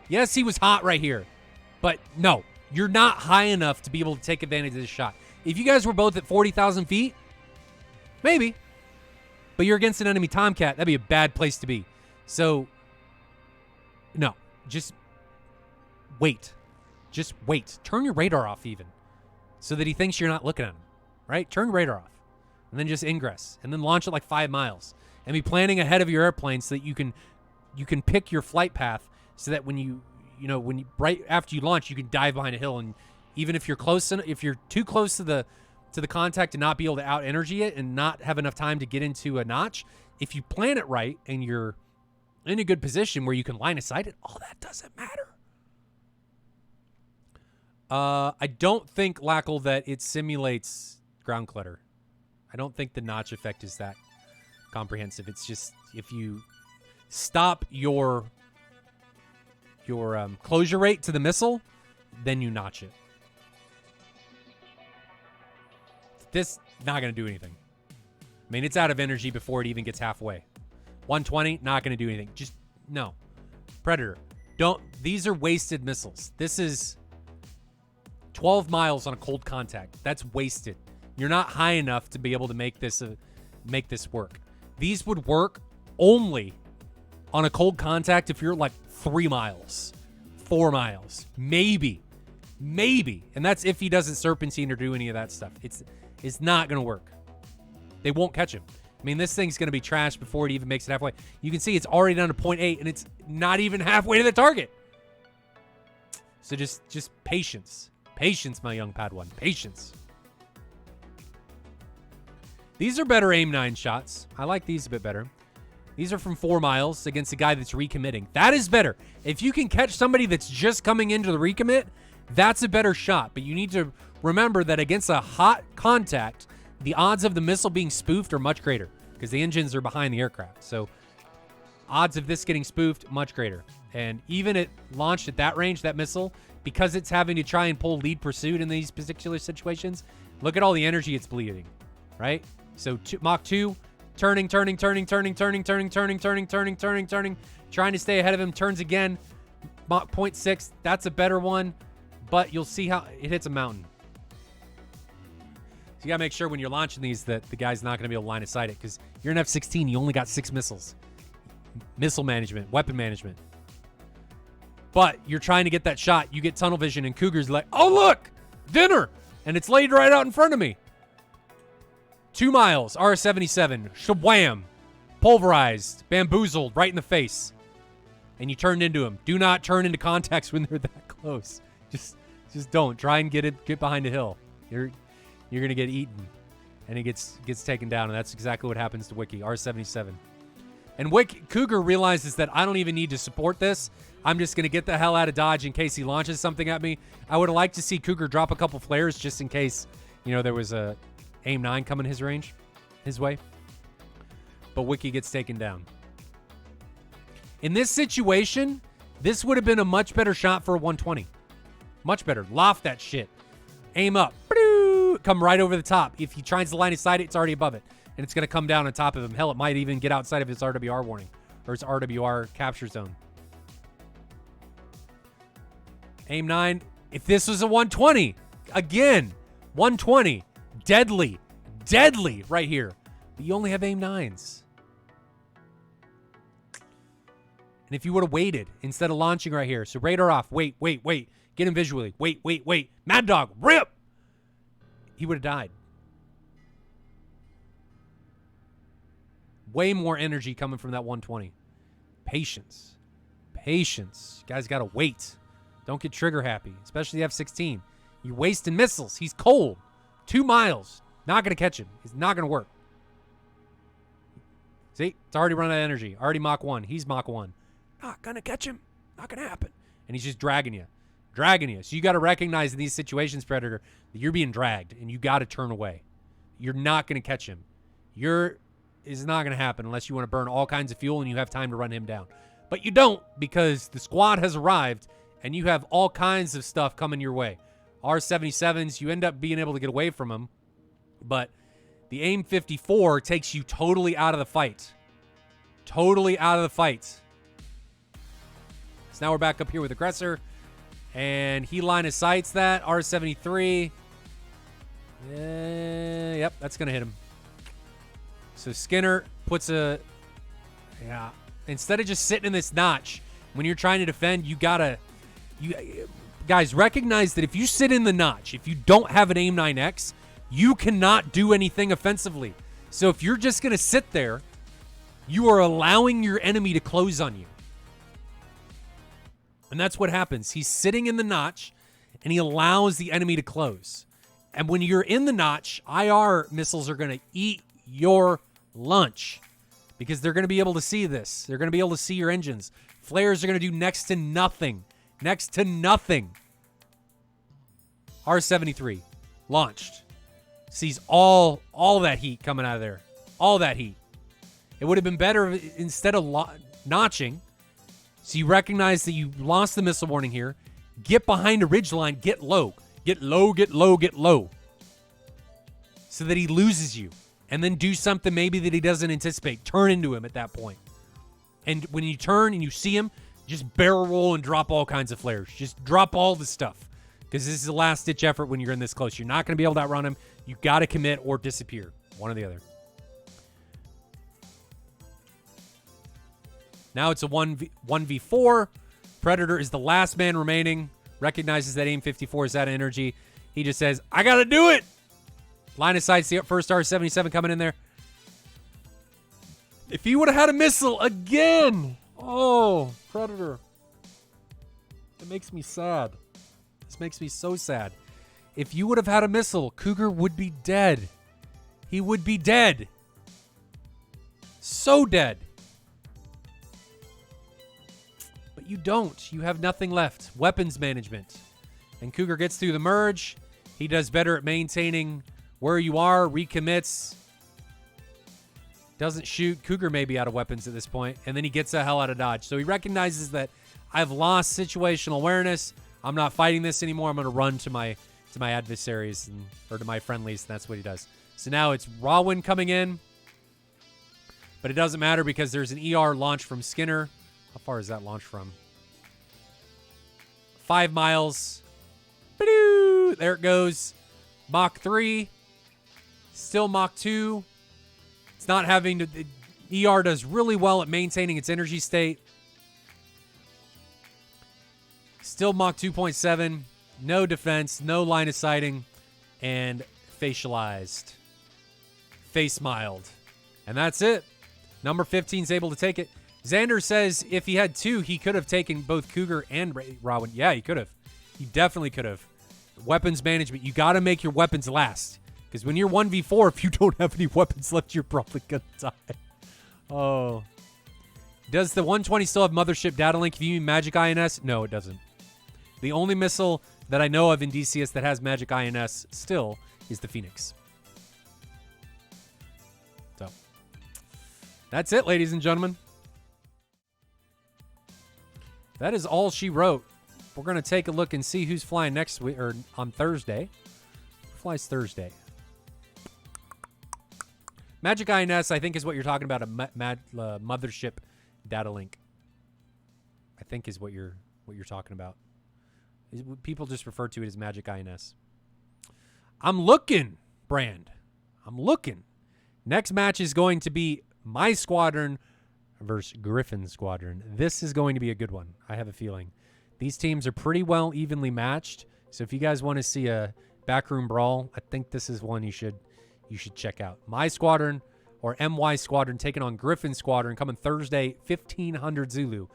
Yes, he was hot right here. But no. You're not high enough to be able to take advantage of this shot. If you guys were both at 40,000 feet, maybe. But you're against an enemy Tomcat. That'd be a bad place to be. So, no. Just wait. Just wait. Turn your radar off even. So that he thinks you're not looking at him. Right? Turn your radar off. And then just ingress. And then launch it like 5 miles. And be planning ahead of your airplane so that you can pick your flight path so that when right after you launch, you can dive behind a hill. And even if you're if you're too close to the contact to not be able to out energy it and not have enough time to get into a notch, if you plan it right and you're in a good position where you can line of sight it, all that doesn't matter. I don't think, Lackle, that it simulates ground clutter. I don't think the notch effect is that comprehensive. It's just if you stop your closure rate to the missile, then you notch it. This not going to do anything. I mean, it's out of energy before it even gets halfway. 120, not going to do anything. Just, no. Predator, don't. These are wasted missiles. This is 12 miles on a cold contact. That's wasted. You're not high enough to be able to make this work. These would work only on a cold contact if you're like 3 miles, 4 miles, maybe. And that's if he doesn't serpentine or do any of that stuff. It's not going to work. They won't catch him. I mean, this thing's going to be trashed before it even makes it halfway. You can see it's already down to 0.8, and it's not even halfway to the target. So just patience. Patience, my young Padawan. Patience. These are better aim 9 shots. I like these a bit better. These are from 4 miles against a guy that's recommitting. That is better. If you can catch somebody that's just coming into the recommit, that's a better shot. But you need to remember that against a hot contact, the odds of the missile being spoofed are much greater because the engines are behind the aircraft. So odds of this getting spoofed, much greater. And even it launched at that range, that missile, because it's having to try and pull lead pursuit in these particular situations, look at all the energy it's bleeding, right? So Mach 2, turning, trying to stay ahead of him, turns again. Mach 0.6, that's a better one, but you'll see how it hits a mountain. So you gotta make sure when you're launching these that the guy's not gonna be able to line of sight it, because you're an F-16, you only got 6 missiles. Missile management, weapon management. But you're trying to get that shot, you get tunnel vision, and Cougar's like, oh look, dinner, and it's laid right out in front of me. 2 miles, R-77, shabwam, pulverized, bamboozled, right in the face. And you turned into him. Do not turn into contacts when they're that close. Just don't. Try and get behind a hill. You're gonna get eaten, and it gets taken down, and that's exactly what happens to Wiki, R-77. And Cougar realizes that I don't even need to support this. I'm just gonna get the hell out of Dodge in case he launches something at me. I would have liked to see Cougar drop a couple flares just in case, there was a aim 9 coming his way. But Wiki gets taken down. In this situation, this would have been a much better shot for a 120. Much better. Loft that shit. Aim up. Come right over the top. If he tries to line his sight, it's already above it. And it's going to come down on top of him. Hell, it might even get outside of his RWR warning. Or his RWR capture zone. Aim 9. If this was a 120. Again. 120. Deadly right here. But you only have aim 9s. And if you would have waited instead of launching right here. So radar off. Wait. Get him visually. Wait. Mad Dog. Rip. He would have died. Way more energy coming from that 120. Patience. You guys got to wait. Don't get trigger happy. Especially the F-16. You're wasting missiles. He's cold. 2 miles. Not going to catch him. He's not going to work. See? It's already running out of energy. Already Mach 1. He's Mach 1. Not going to catch him. Not going to happen. And he's just dragging you. So you got to recognize in these situations, Predator, that you're being dragged and you got to turn away. You're not going to catch him. It's not going to happen unless you want to burn all kinds of fuel and you have time to run him down. But you don't, because the squad has arrived and you have all kinds of stuff coming your way. R-77s, you end up being able to get away from them. But the AIM 54 takes you totally out of the fight. So now we're back up here with Aggressor. And he line of sights that. R-73. Yep, that's going to hit him. So Skinner puts instead of just sitting in this notch, when you're trying to defend, guys, recognize that if you sit in the notch, if you don't have an AIM 9X, you cannot do anything offensively. So if you're just going to sit there, you are allowing your enemy to close on you. And that's what happens. He's sitting in the notch, and he allows the enemy to close. And when you're in the notch, IR missiles are going to eat your lunch because they're going to be able to see this. They're going to be able to see your engines. Flares are going to do next to nothing. R-73 launched. Sees all that heat coming out of there. All that heat. It would have been better if, instead of notching, so you recognize that you lost the missile warning here, get behind a ridgeline, get low. Get low, get low, get low. So that he loses you. And then do something maybe that he doesn't anticipate. Turn into him at that point. And when you turn and you see him, just barrel roll and drop all kinds of flares. Just drop all the stuff. Because this is a last-ditch effort when you're in this close. You're not going to be able to outrun him. You got to commit or disappear. One or the other. Now it's a 1v4. Predator is the last man remaining. Recognizes that AIM 54 is out of energy. He just says, I got to do it. Line of sight's the first R-77 coming in there. If he would have had a missile again. Oh, Predator. It makes me sad. This makes me so sad. If you would have had a missile, Cougar would be dead. He would be dead. So dead. But you don't. You have nothing left. Weapons management. And Cougar gets through the merge. He does better at maintaining where you are, recommits. Doesn't shoot. Cougar may be out of weapons at this point. And then he gets the hell out of Dodge. So he recognizes that I've lost situational awareness. I'm not fighting this anymore. I'm going to run to my adversaries or to my friendlies. And that's what he does. So now it's Rawin coming in. But it doesn't matter because there's an ER launch from Skinner. How far is that launch from? 5 miles. Ba-doo! There it goes. Mach 3. Still Mach 2. It's not having to... ER does really well at maintaining its energy state. Still Mach 2.7. No defense. No line of sighting. And facialized. Face mild. And that's it. Number 15 is able to take it. Xander says if he had 2, he could have taken both Cougar and Rawin. Yeah, he could have. He definitely could have. Weapons management. You got to make your weapons last. Because when you're 1v4, if you don't have any weapons left, you're probably going to die. Oh. Does the 120 still have mothership data link if you mean Magic INS? No, it doesn't. The only missile that I know of in DCS that has Magic INS still is the Phoenix. So. That's it, ladies and gentlemen. That is all she wrote. We're going to take a look and see who's flying next week, or on Thursday. Who flies Thursday? Magic INS, I think, is what you're talking about. A mothership data link. I think is what you're talking about. People just refer to it as Magic INS. I'm looking, Brand. I'm looking. Next match is going to be my squadron versus Griffin Squadron. This is going to be a good one. I have a feeling. These teams are pretty well evenly matched. So if you guys want to see a backroom brawl, I think this is one you should check out. My Squadron or MY Squadron taking on Griffin Squadron coming Thursday, 1500 Zulu.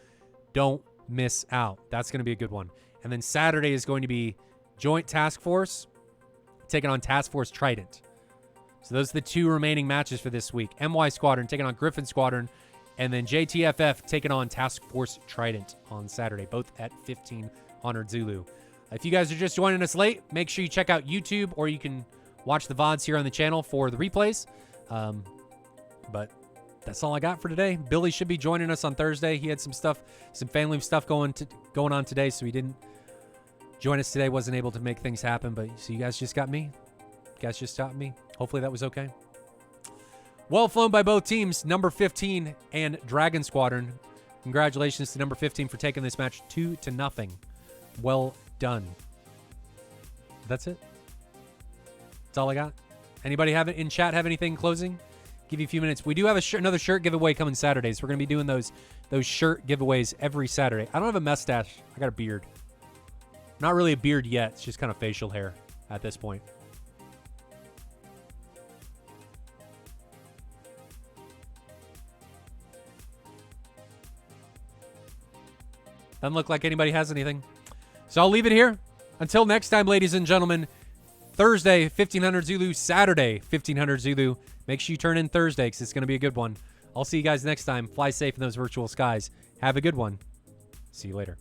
Don't miss out. That's going to be a good one. And then Saturday is going to be Joint Task Force taking on Task Force Trident. So those are the 2 remaining matches for this week. MY Squadron taking on Griffin Squadron. And then JTFF taking on Task Force Trident on Saturday, both at 1500 Zulu. If you guys are just joining us late, make sure you check out YouTube, or you can watch the VODs here on the channel for the replays. But that's all I got for today. Billy should be joining us on Thursday. He had some family stuff going on today, so he didn't join us today. Wasn't able to make things happen, but so you guys just got me. You guys just stopped me. Hopefully that was okay. Well flown by both teams, number 15 and Dragon Squadron. Congratulations to number 15 for taking this match 2-0. Well done. That's it. That's all I got. Anybody in chat have anything closing? Give you a few minutes. We do have another shirt giveaway coming Saturdays. We're going to be doing those shirt giveaways every Saturday. I don't have a mustache. I got a beard. Not really a beard yet. It's just kind of facial hair at this point. Doesn't look like anybody has anything. So I'll leave it here. Until next time, ladies and gentlemen, Thursday, 1500 Zulu, Saturday, 1500 Zulu. Make sure you turn in Thursday because it's going to be a good one. I'll see you guys next time. Fly safe in those virtual skies. Have a good one. See you later.